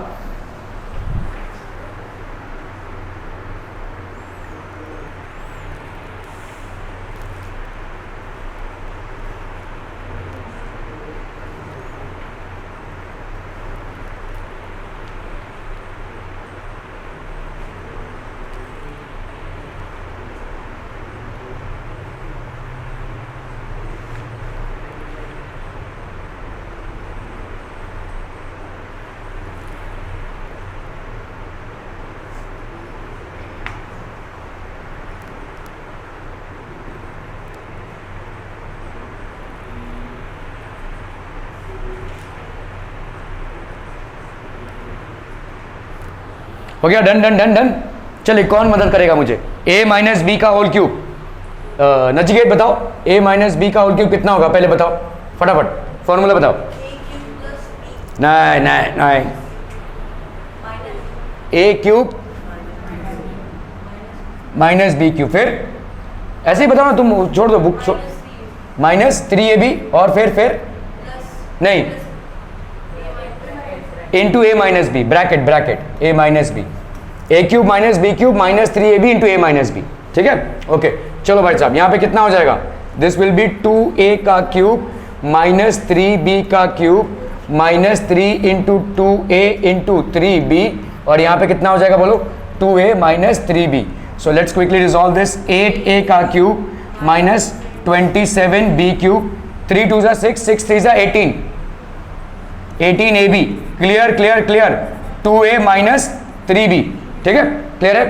हो गया, डन डन डन डन. चलिए कौन मदद करेगा मुझे? a माइनस बी का होल क्यूब. नचिकेत बताओ a माइनस बी का होल क्यूब कितना होगा, पहले बताओ फटाफट फॉर्मूला बताओ. नहीं नहीं नहीं, a cube minus B cube. फिर ऐसे ही बताओ ना, तुम छोड़ दो बुक. माइनस 3ab और फिर नहीं, into A minus B, bracket bracket A minus B, A cube minus B cube minus 3ab into A minus B. ठीक है, ओके. चलो भाई साहब यहाँ पे कितना हो जाएगा? दिस विल बी 2a का क्यूब माइनस 3b का cube minus 3 into 2a into 3b, और यहाँ पे कितना हो जाएगा बोलो? 2a minus 3b. So let's quickly resolve this. 8a का cube minus 27b cube, 3 2 6 6 3 18, 18ab. Clear clear clear. 2a minus 3b. ठीक है, क्लियर है.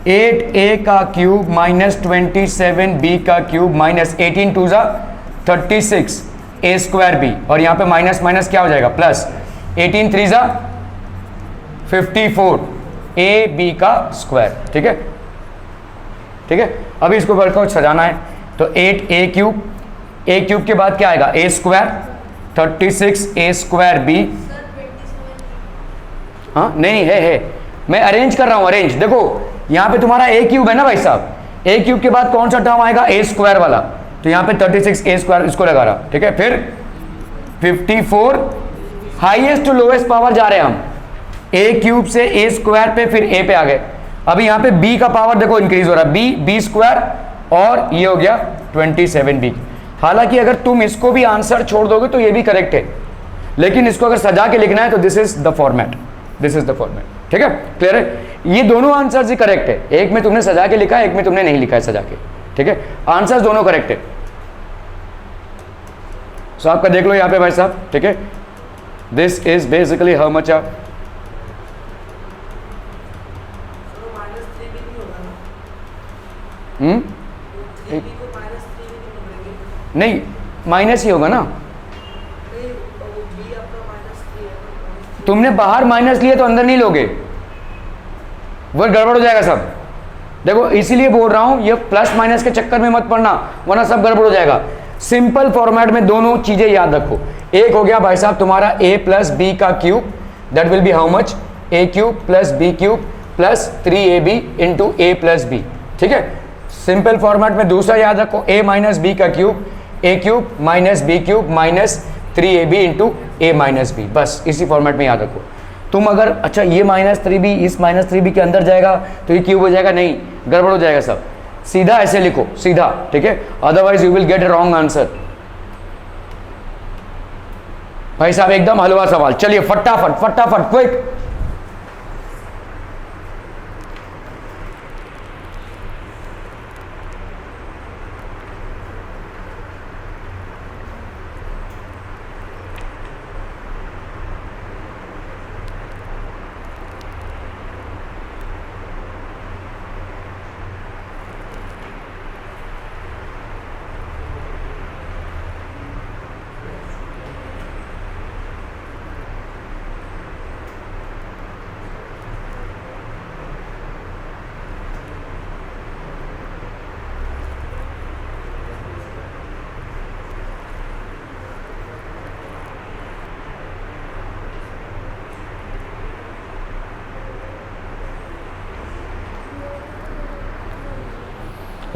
8a का क्यूब माइनस 27b का cube minus 18 2 36 a square b, और यहाँ पे माइनस माइनस क्या हो जाएगा? प्लस 18 3 54 a b का स्क्वायर. ठीक है ठीक है. अभी इसको वर्कआउट सजाना है. तो 8a क्यूब, a क्यूब के बाद क्या आएगा? a square 36 a square b. हाँ नहीं है, मैं अरेंज कर रहा हूं. अरेंज देखो, यहाँ पे तुम्हारा a क्यूब है ना भाई साहब. a क्यूब के बाद कौन सा टर्म आएगा? a स्क्वायर वाला. तो यहाँ पे 36 a स्क्वायर इसको लगा रहा. ठीक है, फिर 54, हाईएस्ट टू लोएस्ट पावर जा रहे हैं हम. a क्यूब से a स्क्वायर पे, फिर a पे आ गए. अभी यहाँ पे b का पावर देखो इंक्रीज हो रहा है, b स्क्वायर, और ये हो गया 27b. हालांकि अगर तुम इसको भी आंसर छोड़ दोगे तो ये भी करेक्ट है, लेकिन इसको अगर सजा के लिखना है तो this is the format. This is the format. ठीक है, क्लियर है. ये दोनों आंसर्स ही करेक्ट है. एक में तुमने सजा के लिखा है, एक में तुमने नहीं लिखा है सजा के. ठीक है, आंसर्स दोनों करेक्ट है. सो आपका देख लो यहाँ पे भाई साहब. ठीक है, this is basically how much नहीं, माइनस ही होगा ना. तुमने बाहर माइनस लिए तो अंदर नहीं लोगे, वो गड़बड़ हो जाएगा सब. देखो इसीलिए बोल रहा हूं, ये प्लस माइनस के चक्कर में मत पड़ना, वरना सब गड़बड़ हो जाएगा. सिंपल फॉर्मेट में दोनों चीजें याद रखो. एक हो गया भाई साहब तुम्हारा a प्लस बी का cube, that will be how much? a cube plus b cube plus 3ab into a plus b. ठीक है, सिंपल फॉर्मेट में दूसरा याद रखो, a माइनस बी का cube, a cube minus b cube minus 3ab into a minus b. बस इसी format में याद रखो. तुम अगर अच्छा ये माइनस 3b इस माइनस 3b के अंदर जाएगा तो ये क्यूब हो जाएगा, नहीं, गड़बड़ हो जाएगा सब. सीधा ऐसे लिखो, सीधा. ठीक है, otherwise you will gate A wrong answer. भाई साहब एकदम हलवा सवाल. चलिए फटाफट फटाफट क्विक.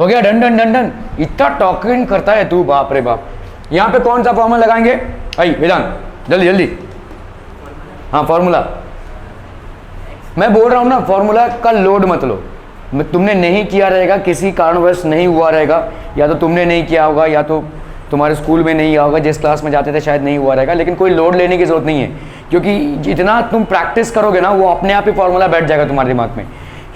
हो गया, डन डन डन डन। इतना टॉकिंग करता है तू, बाप रे बाप। यहाँ पे कौन सा फॉर्मूला लगाएंगे भाई वेदांत, जल्दी जल्दी। हाँ फॉर्मूला मैं बोल रहा हूँ ना, फॉर्मूला का लोड मत लो। तुमने नहीं किया रहेगा, किसी कारणवश नहीं हुआ रहेगा, या तो तुमने नहीं किया होगा या तो तुम्हारे स्कूल में नहीं हुआ होगा, जिस क्लास में जाते थे शायद नहीं हुआ रहेगा, लेकिन कोई लोड लेने की जरूरत नहीं है, क्योंकि जितना तुम प्रैक्टिस करोगे ना वो अपने आप ही फॉर्मूला बैठ जाएगा तुम्हारे दिमाग में।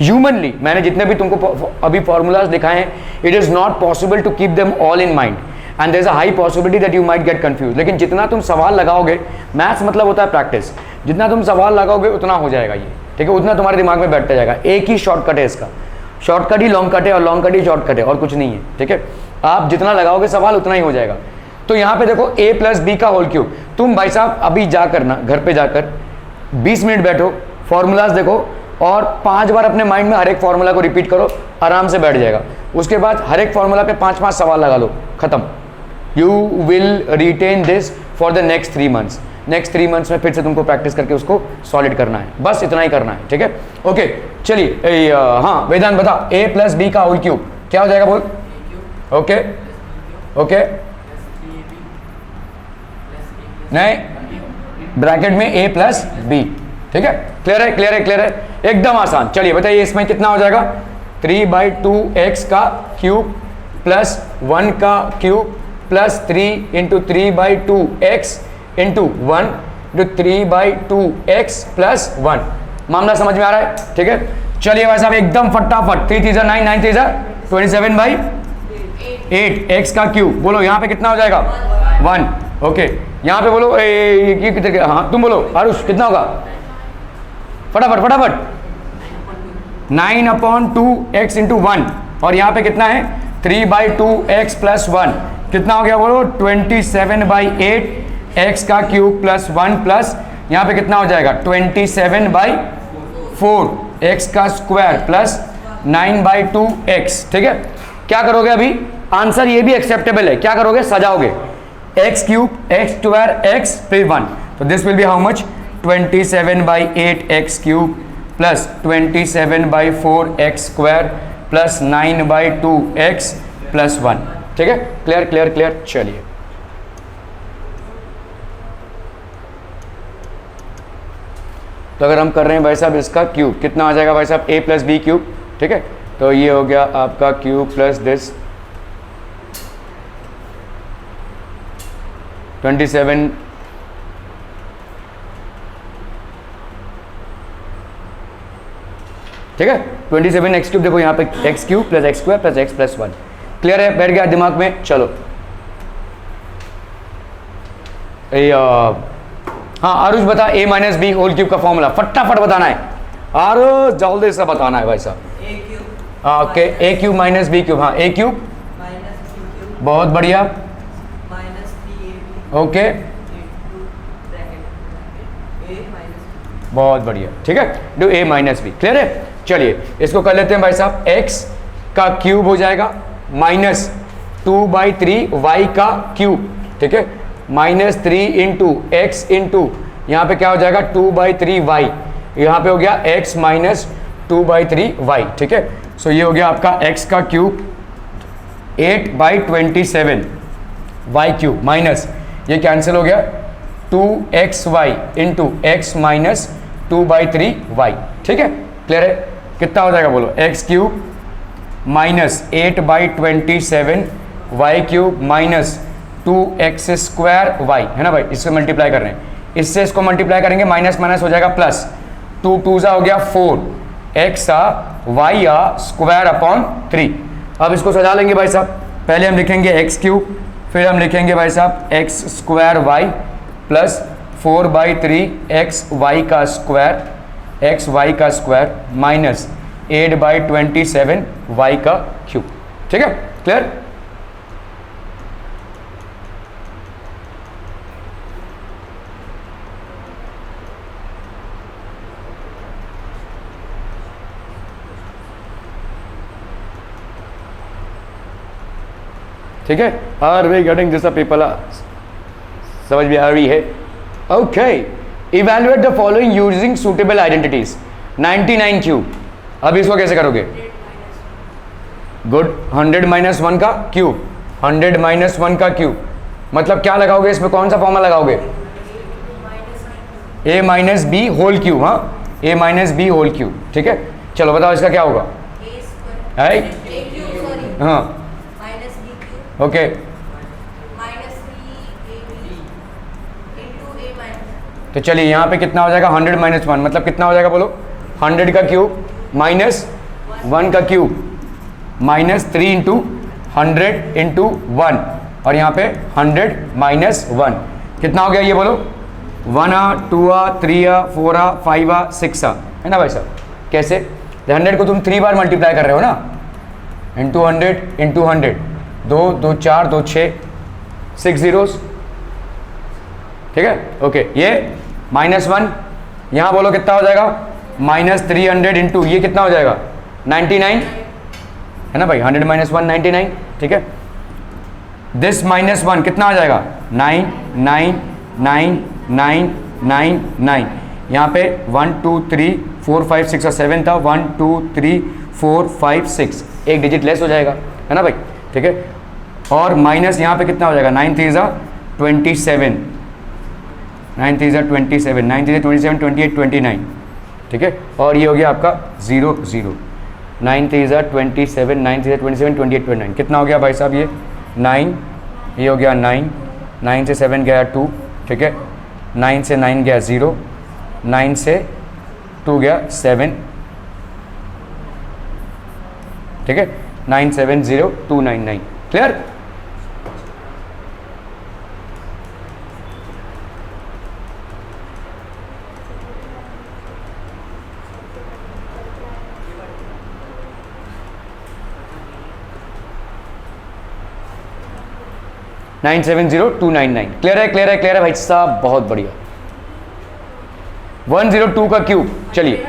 ह्यूमनली मैंने जितने भी तुमको अभी फॉर्मूलाज दिखाए हैं, it is not possible to keep them all in mind and there is a high possibility that you might get confuse. लेकिन जितना तुम सवाल लगाओगे, मैथ्स मतलब होता है प्रैक्टिस, जितना तुम सवाल लगाओगे उतना हो जाएगा ये, ठीक है, उतना तुम्हारे दिमाग में बैठता जाएगा। एक ही शॉर्टकट है इसका, शॉर्टकट ही लॉन्ग कट है और लॉन्ग कट ही शॉर्टकट है, और कुछ नहीं है, ठीक है। आप जितना लगाओगे सवाल उतना ही हो जाएगा। तो यहाँ पे देखो a प्लस बी का होल क्यूब। तुम भाई साहब अभी जाकर ना, घर पे जाकर 20 मिनट बैठो, फॉर्मूलाज देखो और 5 बार अपने माइंड में हर एक फॉर्मूला को रिपीट करो, आराम से बैठ जाएगा। उसके बाद हर एक फॉर्मूला पे 5-5 सवाल लगा लो, खत्म। You will retain this for the next 3 months. Next 3 months में फिर से तुमको प्रैक्टिस करके उसको सॉलिड करना है, बस इतना ही करना है, ठीक है। ओके चलिए, हाँ वेदांत बता, a प्लस बी का होल क्यूब क्या हो जाएगा बोल। ओके ओके, नहीं ब्रैकेट में a प्लस बी, ठीक है। क्लियर है क्लियर है क्लियर है, एकदम आसान। चलिए बताइए इसमें कितना हो जाएगा, 3/2x का क्यूब प्लस 1 का cube plus 3 into 3/2x into 1 into 3/2x plus 1। मामला समझ में आ रहा है, ठीक है। चलिए भाई साहब एकदम फटाफट, 3 3 9 9 3 27/8 x का क्यूब, बोलो यहाँ पे कितना हो जाएगा 1। ओके यहाँ पे बोलो ये कितने, हाँ तुम बोलो आरुष कितना होगा, फटाफट फटाफट। 9/2x इंटू 1 और यहाँ पे कितना है 3/2x प्लस 1, कितना हो गया बोलो 27/8 x का क्यूब प्लस 1 प्लस यहाँ पे कितना हो जाएगा 27/4 x का स्क्वायर प्लस 9/2x, ठीक है। क्या करोगे अभी, आंसर ये भी एक्सेप्टेबल है, क्या करोगे सजाओगे, x cube x square x फिर 1, तो this will be how much 27/8 x cube plus 27/4 x square plus 9/2x plus 1, ठीक है। Clear clear clear. चलिए तो अगर हम कर रहे हैं भाई साहब इसका क्यूब, कितना आ जाएगा भाई साहब a प्लस बी क्यूब, ठीक है। तो ये हो गया आपका क्यूब प्लस दिस 27, ठीक है 27x क्यूब, देखो यहाँ पे x cube plus x square plus x plus 1। Clear है, बैठ गया दिमाग में। चलो हाँ आरुष बता a minus b whole cube का फॉर्मूला, फटाफट बताना है आरुष, जल्दी से बताना है भाई साहब। Okay a cube minus B cube, हाँ a क्यूब बहुत बढ़िया, ओके बहुत बढ़िया, ठीक है, do a minus b. Clear है, चलिए इसको कर लेते हैं भाई साहब, x का क्यूब हो जाएगा माइनस 2/3 y का क्यूब, ठीक है, -3 इंटू एक्स इंटू यहाँ पे क्या हो जाएगा 2/3 y, यहाँ पे हो गया x माइनस 2/3 y, ठीक है। सो ये हो गया आपका x का क्यूब 8/27 y क्यूब माइनस ये कैंसिल हो गया 2xy into x minus 2/3 y, ठीक है। क्लियर है, कितना हो जाएगा बोलो x cube minus 8/27 y cube minus 2x square y, है ना भाई, इससे मल्टीप्लाई कर रहे हैं, इससे इसको मल्टीप्लाई करेंगे माइनस माइनस हो जाएगा प्लस, 2 2 हो गया 4 x y स्क्वायर अपॉन 3। अब इसको सजा लेंगे भाई साहब, पहले हम लिखेंगे x क्यूब, फिर हम लिखेंगे भाई साहब x square y plus 4/3 x y का स्क्वायर माइनस 8/27 y का क्यूब, ठीक है। क्लियर, ठीक है। Are we getting this people, समझ में आ रही है। Okay, evaluate the following using suitable identities 99 cube. अब इसको कैसे करोगे, गुड। 100 माइनस 1 का क्यूब, 100 माइनस 1 का क्यूब मतलब क्या लगाओगे इसमें, कौन सा फॉर्मूला लगाओगे, a minus b whole cube. हाँ, a minus b whole cube, ठीक है। चलो बताओ इसका क्या होगा, हाँ ओके, तो चलिए यहाँ पे कितना हो जाएगा 100 माइनस 1 मतलब कितना हो जाएगा बोलो, 100 का क्यूब माइनस 1 का क्यूब माइनस 3 इंटू 100 इंटू 1 और यहाँ पे 100 माइनस 1 कितना हो गया ये बोलो, 1 2 3 4 5 6 है ना भाई साहब। कैसे, 100 को तुम 3 बार मल्टीप्लाई कर रहे हो ना, इंटू 100 इंटू 100, 2 2 4 2 6 6 जीरोस, ठीक है ओके। ये -1 यहाँ बोलो कितना हो जाएगा, -300 इंटू ये कितना हो जाएगा 99 है ना भाई, 100 माइनस 1 99, ठीक है। दिस -1 कितना आ जाएगा 9 9 9 9 9 9, यहाँ पे 1 2 3 4 5 6 और 7 था, 1 2 3 4 5 6, एक डिजिट लेस हो जाएगा है ना भाई, ठीक है। और माइनस यहाँ पे कितना हो जाएगा 9 3 27, 9 3 27, 9 3 27 28 29, ठीक है। और ये हो गया आपका 0 0, 9 3 27, 9 3 27 28 29 कितना हो गया भाई साहब, ये 9, ये हो गया 9, 9 से 7 गया 2, ठीक है, 9 से 9 गया 0, 9 से 2 गया 7, ठीक है, 970299, क्लियर। नाइन 970299, क्लियर है, क्लियर है, क्लियर है भाई साहब, बहुत बढ़िया। 102 का क्यूब, चलिए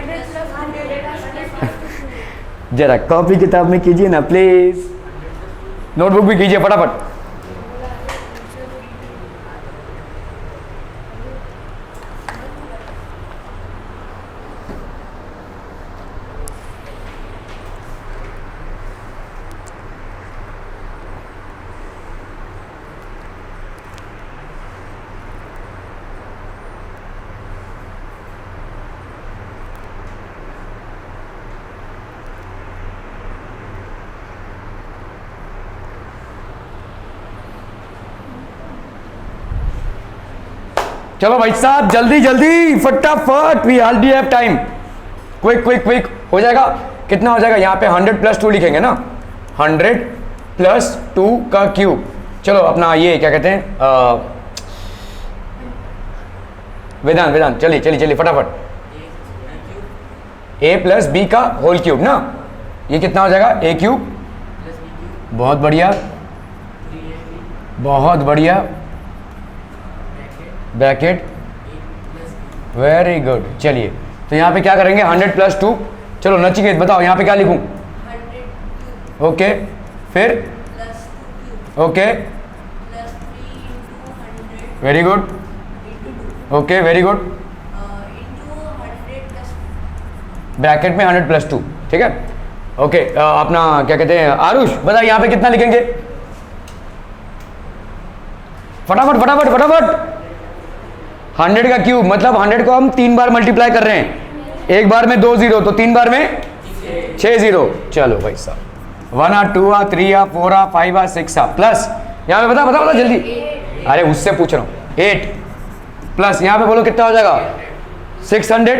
जरा कॉपी किताब में कीजिए ना प्लीज, नोटबुक भी कीजिए फटाफट। चलो भाई साहब जल्दी जल्दी फटाफट, we already have time, quick quick quick हो जाएगा। कितना हो जाएगा यहाँ पे 100 प्लस 2 लिखेंगे ना, 100 प्लस 2 का क्यूब। चलो अपना ये क्या कहते हैं वेदांत वेदांत, चलिए चलिए चलिए फटाफट, a प्लस बी का होल क्यूब ना, ये कितना हो जाएगा a क्यूब, बहुत बढ़िया बहुत बढ़िया, ब्रैकेट वेरी गुड। चलिए तो यहाँ पे क्या करेंगे 100 प्लस 2, चलो नचिकेत बताओ यहाँ पे क्या लिखूं, ओके फिर okay very good, okay very good, bracket में 100 प्लस 2, ठीक है ओके। अपना क्या कहते हैं आरुष बताओ यहाँ पे कितना लिखेंगे, फटाफट फटाफट फटाफट। 100 का क्यूब मतलब 100 को हम 3 बार मल्टीप्लाई कर रहे हैं, एक बार में 2 0 तो 3 बार में 6 0। चलो भाई साहब 1 2 3 4 5 6 प्लस यहाँ पे बता बता बता जल्दी, अरे उससे पूछ रहा हूँ 8 प्लस यहाँ पे बोलो कितना हो जाएगा 600,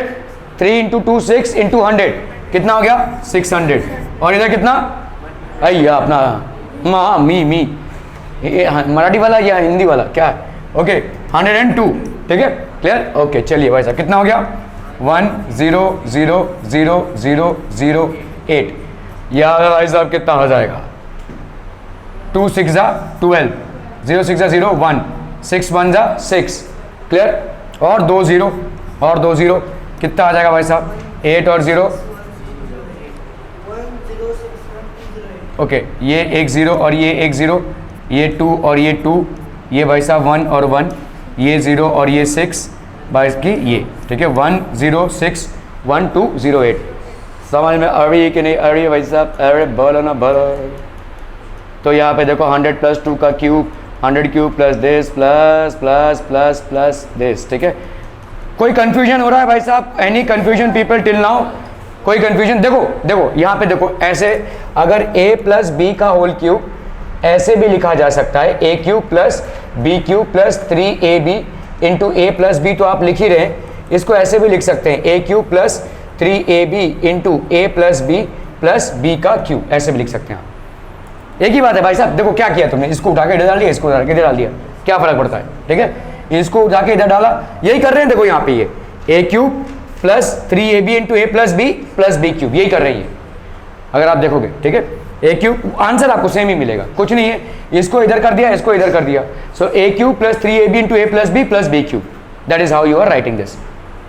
3 इंटू 2 6 इंटू 100 कितना हो गया 600, और इधर कितना अय्या अपना मा मी मी मराठी वाला या हिंदी वाला क्या है, ओके 102, ठीक है क्लियर ओके। चलिए भाई साहब कितना हो गया 1 0 0 0 0 0 8, यार भाई साहब कितना हो जाएगा 2 6 12, 0 6 0 1, 6 1 6, क्लियर, और 2 0 और 2 0 कितना आ जाएगा भाई साहब 8 और 0, ओके ये 1 0 और ये 1 0, ये 2 और ये 2, ये भाई साहब 1 और 1, ये 0 और ये 6 बाकी ये, ठीक है 1 0 6 1 2 0 8, समझ में आ रही है कि नहीं आ रही है भाई साहब? अरे बोलो ना बोलो। तो यहाँ पे देखो 100 + 2 का cube, 100 cube plus this plus plus plus plus this, ठीक है। कोई कंफ्यूजन हो रहा है भाई साहब? Any confusion people till now? कोई कंफ्यूजन? देखो देखो यहाँ पे देखो, ऐसे अगर a + b का होल क्यूब ऐसे भी लिखा जा सकता है, a³ + b³ + 3ab into a + b, तो आप लिख ही रहे हैं, इसको ऐसे भी लिख सकते हैं a³ + 3ab into a + b + b का क्यूब, ऐसे भी लिख सकते हैं आप। एक ही बात है भाई साहब। देखो क्या किया तुमने, इसको उठा के इधर डाल दिया, इसको उठा के इधर डाल दिया, क्या फर्क पड़ता है? ठीक है, इसको उठा के इधर डाला, यही कर रहे हैं। देखो यहाँ पे ये a³ + 3ab into a + b + b³, यही कर रही है अगर आप देखोगे, ठीक है। a³ आंसर आपको सेम ही मिलेगा, कुछ नहीं है। इसको इधर कर दिया, इसको इधर कर दिया, so a³ + 3ab into a + b + b³, that is how you are writing this.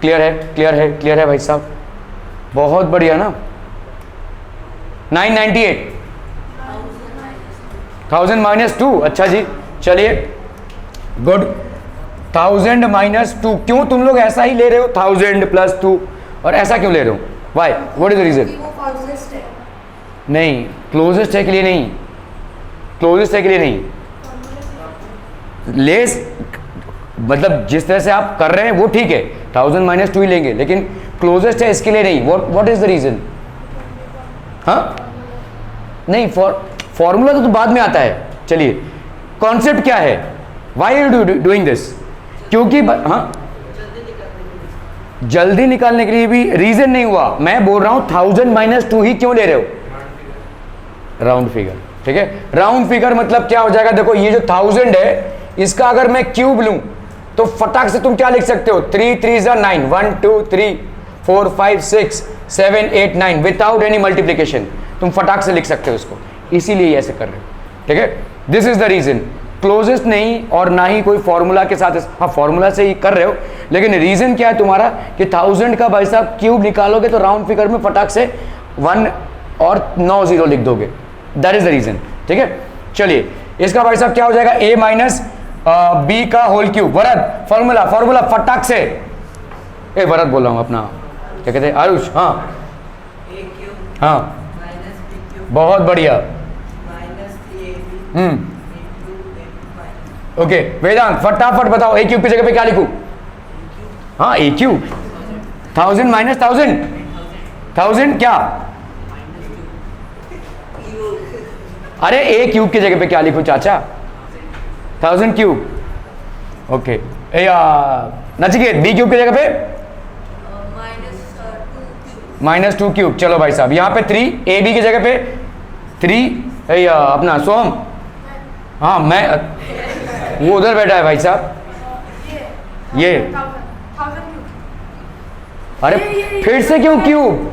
Clear है? क्लियर है? क्लियर है भाई साहब? बहुत बढ़िया ना। 998 1000 - 2, अच्छा जी, चलिए गुड। 1000 - 2, क्यों तुम लोग ऐसा ही ले रहे हो 1000 + 2, और ऐसा क्यों ले रहे हो? Why, what is the reason? नहीं, क्लोजेस्ट है के लिए नहीं, क्लोजेस्ट है के लिए नहीं, लेस मतलब जिस तरह से आप कर रहे हैं वो ठीक है, 1000 - 2 ही लेंगे, लेकिन क्लोजेस्ट है इसके लिए नहीं। What is the reason? हाँ नहीं, फॉर्मूला तो बाद में आता है। चलिए, कॉन्सेप्ट क्या है? Why are you doing this? क्योंकि हाँ, जल्दी निकालने के लिए भी रीजन नहीं हुआ। मैं बोल रहा हूं 1000 - 2 ही क्यों ले रहे हो? राउंड फिगर, ठीक है। राउंड फिगर मतलब क्या हो जाएगा? देखो ये जो 1000 है, इसका अगर मैं क्यूब लूं तो फटाक से तुम क्या लिख सकते हो? 3 × 3 = 9, 1 2 3 4 5 6 7 8 9 विदाउट एनी मल्टीप्लीकेशन तुम फटाक से लिख सकते हो इसको, इसीलिए ऐसे कर रहे हो, ठीक है। This is the reason. Closest नहीं और ना ही कोई फॉर्मूला के साथ, हाँ फॉर्मूला से ही कर रहे हो, लेकिन रीजन क्या है तुम्हारा कि 1000 का भाई साहब क्यूब निकालोगे तो राउंड फिगर में फटाक से 1 और 9 0 लिख दोगे, दैट इज द रीजन, ठीक है। चलिए, इसका भाई साहब क्या हो जाएगा? a - b का होल क्यूब। वरद, फॉर्मूला फटाक से, वरद बोल रहा हूँ अपना, क्या कहते हैं आरुष? हाँ हाँ, बहुत बढ़िया। ओके वेदांत, फटाफट बताओ a³ की जगह पे क्या लिखूं? हाँ a³ 1000 - 1000 क्या? अरे a³ की जगह पे क्या लिखूं चाचा? 1000³। ओके, नचिकेत b³ की जगह पे -2³। चलो भाई साहब, यहाँ पे 3, ab की जगह पे 3, अपना सोम, हाँ मैं, वो उधर बैठा है भाई साहब, ये अरे फिर से क्यों क्यूब?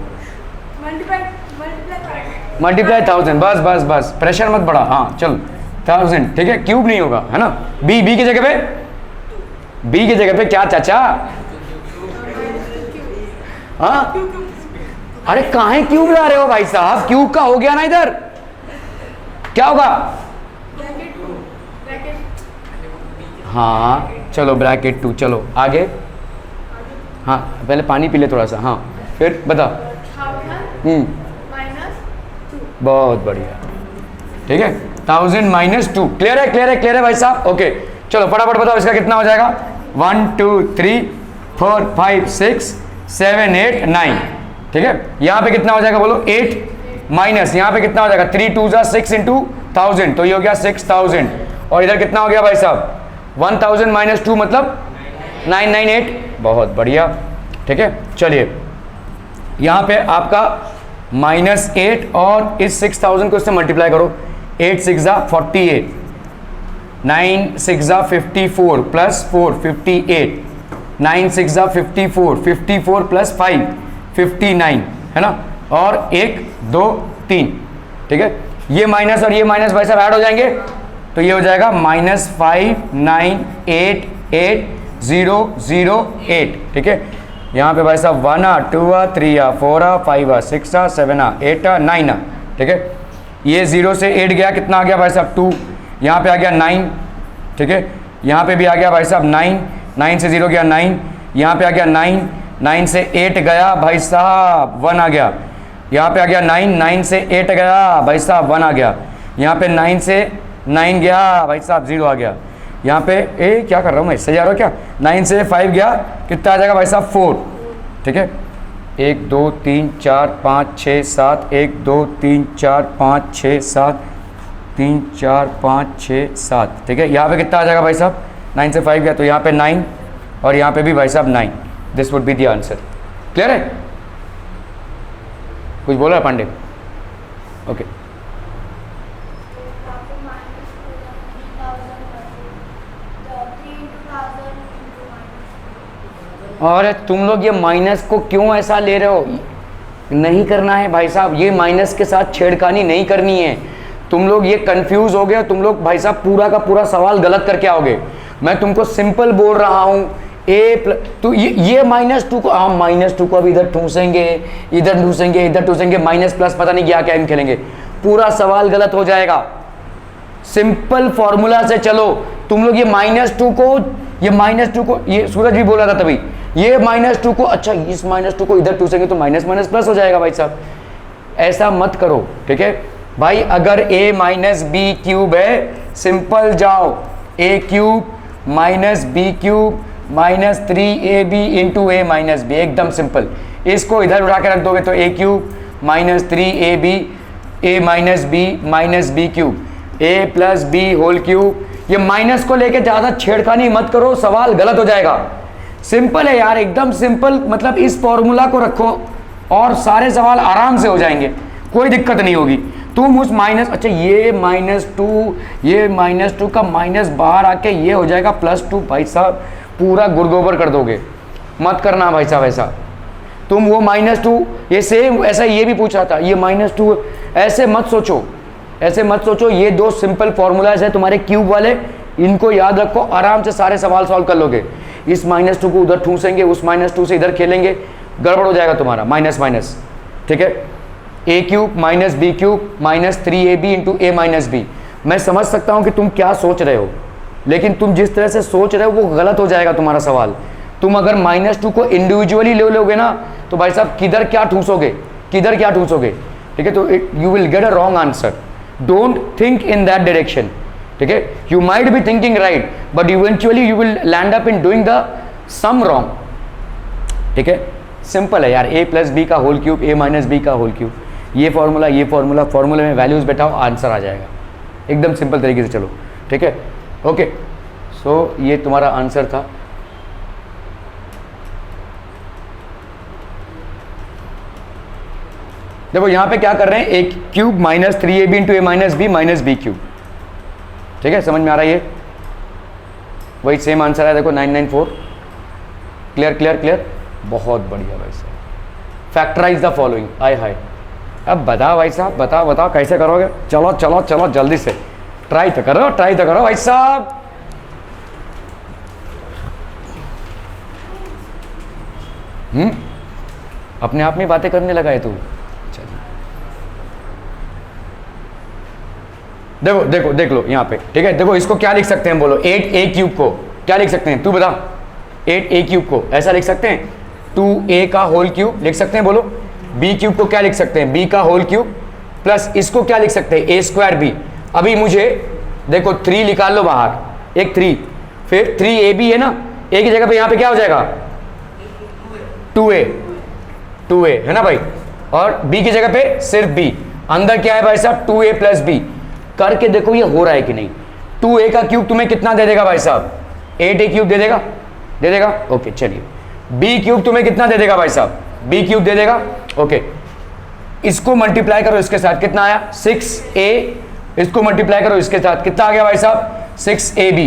मल्टीप्लाई 1000, बस बस बस, प्रेशर मत बढ़ा। हाँ चलो 1000, ठीक है, क्यूब नहीं होगा, है ना। बी की जगह पे, बी की जगह पे क्या चाचा? हाँ अरे काहे क्यूब ला रहे हो भाई साहब? क्यूब का हो गया ना इधर, क्या होगा? हाँ चलो ब्रैकेट 2, चलो आगे। हाँ पहले पानी पी ले थोड़ा सा, हाँ फिर बता। बहुत बढ़िया, ठीक है, 1000 - 2। क्लियर है? क्लियर है? क्लियर है भाई साहब? ओके चलो फटाफट बताओ इसका कितना हो जाएगा? 1 2 3 4 5 6 7 8 9, ठीक है। यहाँ पे कितना हो जाएगा बोलो? 8 माइनस यहाँ पे कितना हो जाएगा? 3 2 = 6 × 1000, तो ये हो गया 6000। और इधर कितना हो गया भाई साहब? 1000 - 2 मतलब 998। बहुत बढ़िया, ठीक है। चलिए यहाँ पे आपका -8 और इस 6000 को इससे मल्टीप्लाई करो। 8 6 = 48, 9 6 = 54 + 4 58, 9 6 = 54, 54 + 5 59, है ना। और 1 2 3, ठीक है। ये माइनस और ये माइनस भाई साहब ऐड हो जाएंगे, तो ये हो जाएगा -598808, ठीक है। यहाँ पे भाई साहब 1 2 3 4 5 6 7 8 9, ठीक है। ये 0 से 8 गया, कितना आ गया भाई साहब? 2। यहाँ पे आ गया 9, ठीक है। यहाँ पे भी आ गया भाई साहब 9, 9 से 0 गया 9, यहाँ पे आ गया 9, 9 से 8 गया भाई साहब 1 आ गया, यहाँ पे आ गया 9, 9 से 8 गया भाई साहब 1 आ गया, यहाँ पे 9 से 9 गया भाई साहब 0 आ गया, यहाँ पे क्या कर रहा हूँ मैं, सही आ रहा हूँ क्या, 9 से 5 गया, कितना आ जाएगा भाई साहब 4, ठीक है। 1 2 3 4 5 6 7, 1 2 3 4 5 6 7, 3 4 5 6 7, ठीक है। यहाँ पे कितना आ जाएगा भाई साहब, 9 से 5 गया तो यहाँ पे 9 और यहाँ पे भी भाई साहब 9, this would be the answer. Clear है? कुछ बोला है पांडे? ओके और तुम लोग ये माइनस को क्यों ऐसा ले रहे हो, नहीं करना है भाई साहब, ये माइनस के साथ छेड़खानी नहीं करनी है। तुम लोग ये कंफ्यूज हो गए, तुम लोग भाई साहब पूरा का पूरा सवाल गलत करके आओगे। मैं तुमको सिंपल बोल रहा हूँ तो ये -2 को हम -2 को अभी इधर ठूसेंगे, इधर ठूसेंगे, इधर ठूसेंगे, माइनस प्लस पता नहीं क्या क्या हम खेलेंगे, पूरा सवाल गलत हो जाएगा। सिंपल फॉर्मूला से चलो। तुम लोग ये -2 को ये सूरज भी बोल रहा था तभी, ये -2 को, अच्छा इस -2 को इधर ठूसेंगे तो माइनस माइनस प्लस हो जाएगा भाई साहब, ऐसा मत करो, ठीक है भाई। अगर a माइनस बी क्यूब है, सिंपल जाओ, a cube minus B cube minus 3ab into A minus b, एकदम सिंपल। इसको इधर उठा के रख दोगे तो a cube minus 3ab a minus B cube a plus b whole cube. ये माइनस को लेके ज़्यादा छेड़खानी मत करो, सवाल गलत हो जाएगा। सिंपल है यार, एकदम सिंपल, मतलब इस फॉर्मूला को रखो और सारे सवाल आराम से हो जाएंगे, कोई दिक्कत नहीं होगी। तुम उस माइनस, अच्छा ये -2 का माइनस बाहर आके ये हो जाएगा +2, भाई साहब पूरा गुड़गोबर कर दोगे, मत करना भाई साहब ऐसा। तुम वो -2 ये सेम ऐसा ये भी पूछा था, ये -2 ऐसे मत सोचो, ऐसे मत सोचो। ये दो सिंपल फॉर्मूलाज है तुम्हारे क्यूब वाले, इनको याद रखो, आराम से सारे सवाल सॉल्व कर लोगे। इस -2 को उधर ठूसेंगे, उस -2 से इधर खेलेंगे, गड़बड़ हो जाएगा तुम्हारा, माइनस माइनस, ठीक है। a cube minus B cube minus 3ab into A minus b. मैं समझ सकता हूँ कि तुम क्या सोच रहे हो, लेकिन तुम जिस तरह से सोच रहे हो वो गलत हो जाएगा तुम्हारा सवाल। तुम अगर -2 को इंडिविजुअली ले लोगे ना तो भाई साहब किधर क्या ठूसोगे, ठीक है, तो you will get a wrong answer. Don't think in that direction, ठीक है। You might be thinking right but eventually you will land up in doing the sum wrong, ठीक है। सिंपल है यार, a प्लस बी का whole cube a minus B का whole cube, ये फॉर्मूले में वैल्यूज बैठाओ, आंसर आ जाएगा, एकदम सिंपल तरीके से चलो, ठीक है। ओके सो ये तुम्हारा आंसर था। देखो यहाँ पे क्या कर रहे हैं, a cube minus 3ab into A minus B cube, ठीक है, समझ में आ रहा है? ये वही सेम आंसर है, देखो 994। क्लियर, बहुत बढ़िया भाई साहब। फैक्टराइज द फॉलोइंग, आय हाय। अब बताओ भाई साहब, बताओ कैसे करोगे? चलो जल्दी से ट्राई तो करो भाई साहब। अपने आप में बातें करने लगा है तू। देख लो यहाँ पे, ठीक है। देखो इसको क्या लिख सकते हैं, बोलो 8a क्यूब को क्या लिख सकते हैं, तू बता। 8a क्यूब को ऐसा लिख सकते हैं, 2a का होल क्यूब लिख सकते हैं, बोलो। b क्यूब को क्या लिख सकते हैं, b का होल क्यूब प्लस इसको क्या लिख सकते हैं, a स्क्वायर b। अभी मुझे देखो 3 निकाल लो बाहर, एक 3, फिर 3ab है ना, a की जगह पे यहाँ पे क्या हो जाएगा 2a है ना भाई, और b की जगह पे सिर्फ b, अंदर क्या है भाई साहब 2a प्लस b। करके देखो ये हो रहा है कि नहीं। 2a का क्यूब तुम्हें कितना दे देगा भाई साहब, 8a क्यूब दे देगा, ओके। चलिए b क्यूब तुम्हें कितना दे देगा भाई साहब, b क्यूब दे देगा, ओके। इसको मल्टीप्लाई करो इसके साथ, कितना आया 6a, इसको मल्टीप्लाई करो इसके साथ, कितना आ गया भाई साहब 6ab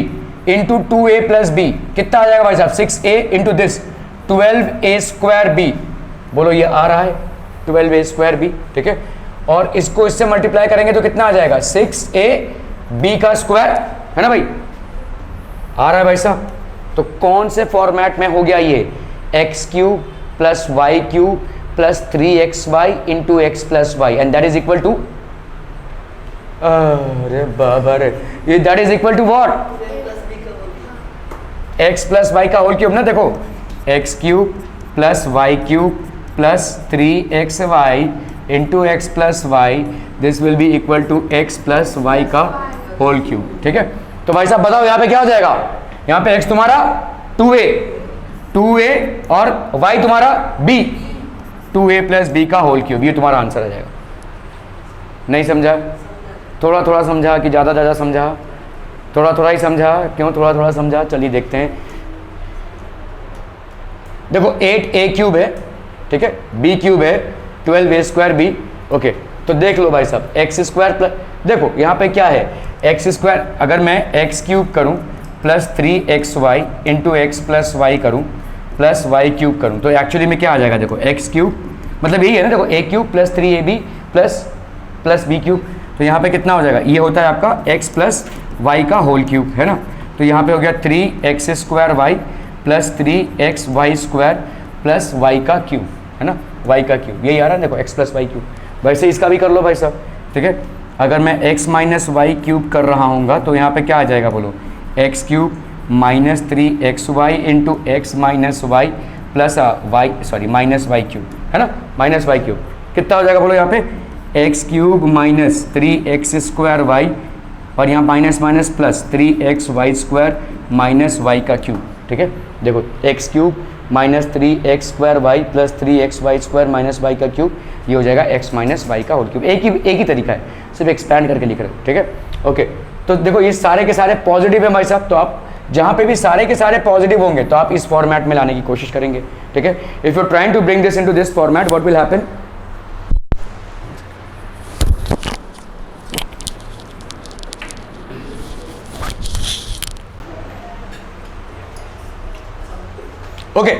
into 2a plus b, कितना आ जाएगा भाई साहब 6a into this 12a square b। बोलो ये आ रहा है 12a स्क्वायर b, ठीक है। और इसको इससे मल्टीप्लाई करेंगे तो कितना आ जाएगा 6a b का स्क्वायर, है ना भाई, आ रहा है भाई साहब। तो कौन से फॉर्मेट में हो गया ये, x cube plus y cube plus 3xy into x plus y, and that is equal to, अरे बाबा रे, ये that is equal to what, x plus y का होल क्यूब ना। देखो x cube plus y cube plus 3xy into x plus y, this will be equal to x plus y का whole cube. ठीक है, तो भाई साहब बताओ यहाँ पे क्या हो जाएगा, यहाँ पे x तुम्हारा 2a और y तुम्हारा b, 2a प्लस बी का होल क्यूब, ये तुम्हारा आंसर आ जाएगा। नहीं समझा? थोड़ा थोड़ा समझा कि ज़्यादा ज़्यादा समझा? थोड़ा थोड़ा ही समझा। क्यों थोड़ा थोड़ा समझा? चलिए देखते हैं। देखो 8a क्यूब है, ठीक है, b क्यूब है, 12a स्क्वायर b। ओके, तो देख लो भाई साहब, एक्स स्क्वायर प्लस, देखो यहाँ पे क्या है, एक्स स्क्वायर, अगर मैं एक्स क्यूब करूँ plus 3xy into x plus y करूँ प्लस वाई क्यूब करूँ, तो एक्चुअली में क्या आ जाएगा, देखो एक्स क्यूब मतलब यही है ना, देखो a cube plus 3ab plus B cube, तो यहाँ पे कितना हो जाएगा, ये होता है आपका x प्लस वाई का होल क्यूब, है ना। तो यहाँ पे हो गया 3x square y plus 3xy square plus y का क्यूब, है ना, y का क्यूब, यही आ रहा है देखो x प्लस वाई क्यूब। वैसे इसका भी कर लो भाई साहब, ठीक है। अगर मैं x माइनस वाई क्यूब कर रहा हूँगा तो यहाँ पे क्या आ जाएगा बोलो, x cube minus 3xy into x minus Y plus y, sorry minus Y cube, है ना, माइनस वाई क्यूब, कितना हो जाएगा बोलो यहाँ पे, x cube minus 3x square y और यहाँ minus minus plus 3xy square minus Y का क्यूब। ठीक है, देखो x cube minus 3x square y plus 3xy square minus Y का क्यूब, ये हो जाएगा x माइनस वाई का होल क्यूब। एक ही तरीका है, सिर्फ एक्सपैंड करके लिख रहे हो। ठीक है, ओके। तो देखो ये सारे के सारे पॉजिटिव है भाई साहब, तो आप जहाँ पे भी सारे के सारे पॉजिटिव होंगे तो आप इस फॉर्मेट में लाने की कोशिश करेंगे। ठीक है, if you trying to bring this into this format, what will happen, okay,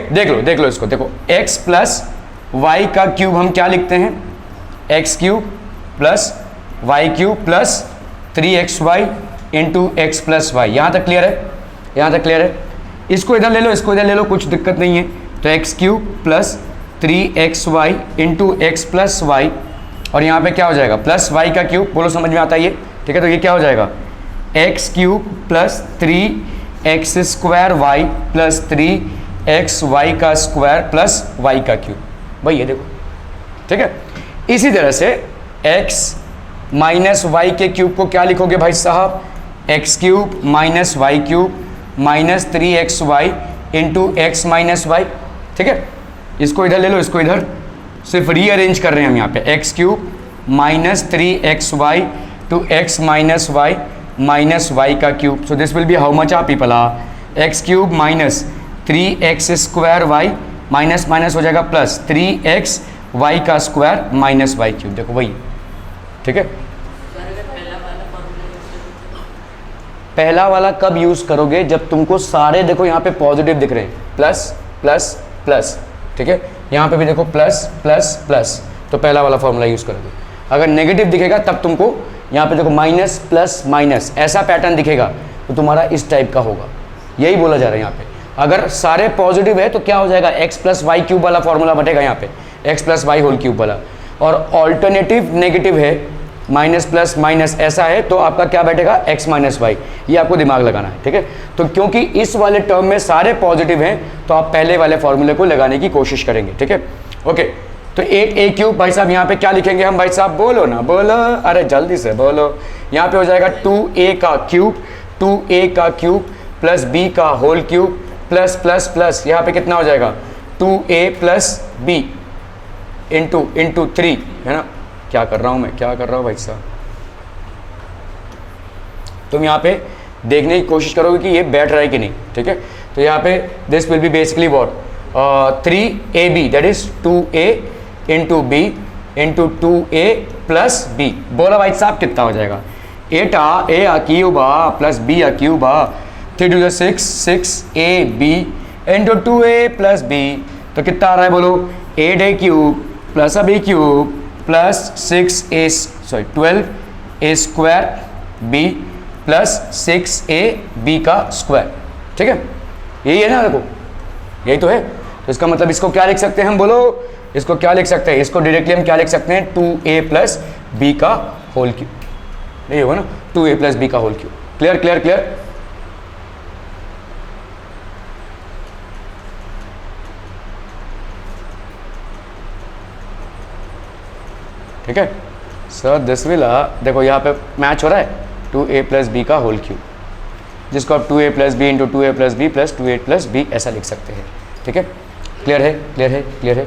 देख लो इसको, देखो x प्लस वाई का क्यूब हम क्या लिखते हैं, x cube plus y cube plus 3xy into x plus y. यहाँ तक क्लियर है, यहाँ तक क्लियर है। इसको इधर ले लो, इसको इधर ले लो, कुछ दिक्कत नहीं है। तो x cube plus 3xy into x plus y और यहाँ पे क्या हो जाएगा, प्लस वाई का क्यूब, बोलो समझ में आता है ये। ठीक है, तो ये क्या हो जाएगा, x cube plus 3x square y plus 3xy का स्क्वायर प्लस वाई का क्यूब, वही है देखो। ठीक है, इसी तरह से x माइनस वाई के क्यूब को क्या लिखोगे भाई साहब, x cube minus Y cube minus 3xy into x minus y. ठीक है, इसको इधर ले लो, इसको इधर, सिर्फ रीअरेंज कर रहे हैं हम यहाँ पे, x cube minus 3xy to X minus Y minus Y का cube. So this will be how much आप people are, X cube minus 3x square Y minus minus हो जाएगा प्लस 3x वाई का स्क्वायर माइनस वाई क्यूब, देखो वही। ठीक है, पहला वाला कब यूज करोगे, जब तुमको सारे देखो यहाँ पे पॉजिटिव दिख रहे हैं, प्लस प्लस प्लस। ठीक है, यहाँ पे भी देखो प्लस प्लस प्लस, तो पहला वाला फॉर्मूला यूज करोगे। अगर नेगेटिव दिखेगा तब तुमको यहाँ पे देखो माइनस प्लस माइनस, ऐसा पैटर्न दिखेगा तो तुम्हारा इस टाइप का होगा, यही बोला जा रहा है यहाँ पे। अगर सारे पॉजिटिव है तो क्या हो जाएगा, एक्स प्लस वाई क्यूब वाला फॉर्मूला बटेगा यहाँ पे, x plus y whole cube वाला। और ऑल्टरनेटिव नेगेटिव है, माइनस प्लस माइनस ऐसा है, तो आपका क्या बैठेगा, एक्स माइनस वाई। ये आपको दिमाग लगाना है। ठीक है, तो क्योंकि इस वाले टर्म में सारे पॉजिटिव हैं तो आप पहले वाले फॉर्मूले को लगाने की कोशिश करेंगे। ठीक है, ओके। तो 8a क्यूब भाई साहब यहाँ पे क्या लिखेंगे हम, भाई साहब बोलो ना, बोलो, अरे जल्दी से बोलो। यहाँ पे हो जाएगा 2a का क्यूब, 2a का क्यूब प्लस b का whole cube plus plus plus, यहाँ पे कितना हो जाएगा, 2a प्लस b इंटू 3, है ना। क्या कर रहा हूँ मैं, क्या कर रहा हूँ भाई साहब, तुम यहाँ पे देखने की कोशिश करोगे कि ये बैठ रहा है कि नहीं। ठीक है, तो यहाँ पे this will B basically what, 3ab that is 2a into b into 2a plus b। बोला भाई साहब कितना हो जाएगा, 8a cube plus b cube 3 to the 6ab into 2a plus b, तो कितना आ रहा है बोलो, 8a cube plus b cube plus 12a square b plus 6ab का स्क्वायर। ठीक है, यही है ना, देखो यही तो है। तो इसका मतलब इसको क्या लिख सकते हैं हम, बोलो, इसको क्या लिख सकते हैं, इसको डायरेक्टली हम क्या लिख सकते हैं, 2a प्लस b का होल क्यूब, यही होगा ना, 2a प्लस b का whole cube. Clear clear clear. ठीक है सर, दिस विल देखो यहाँ पे मैच हो रहा है 2a प्लस बी का होल क्यूब, जिसको आप 2a plus b into 2a plus B plus 2a plus b ऐसा लिख सकते हैं। ठीक है, क्लियर है, क्लियर है, क्लियर है।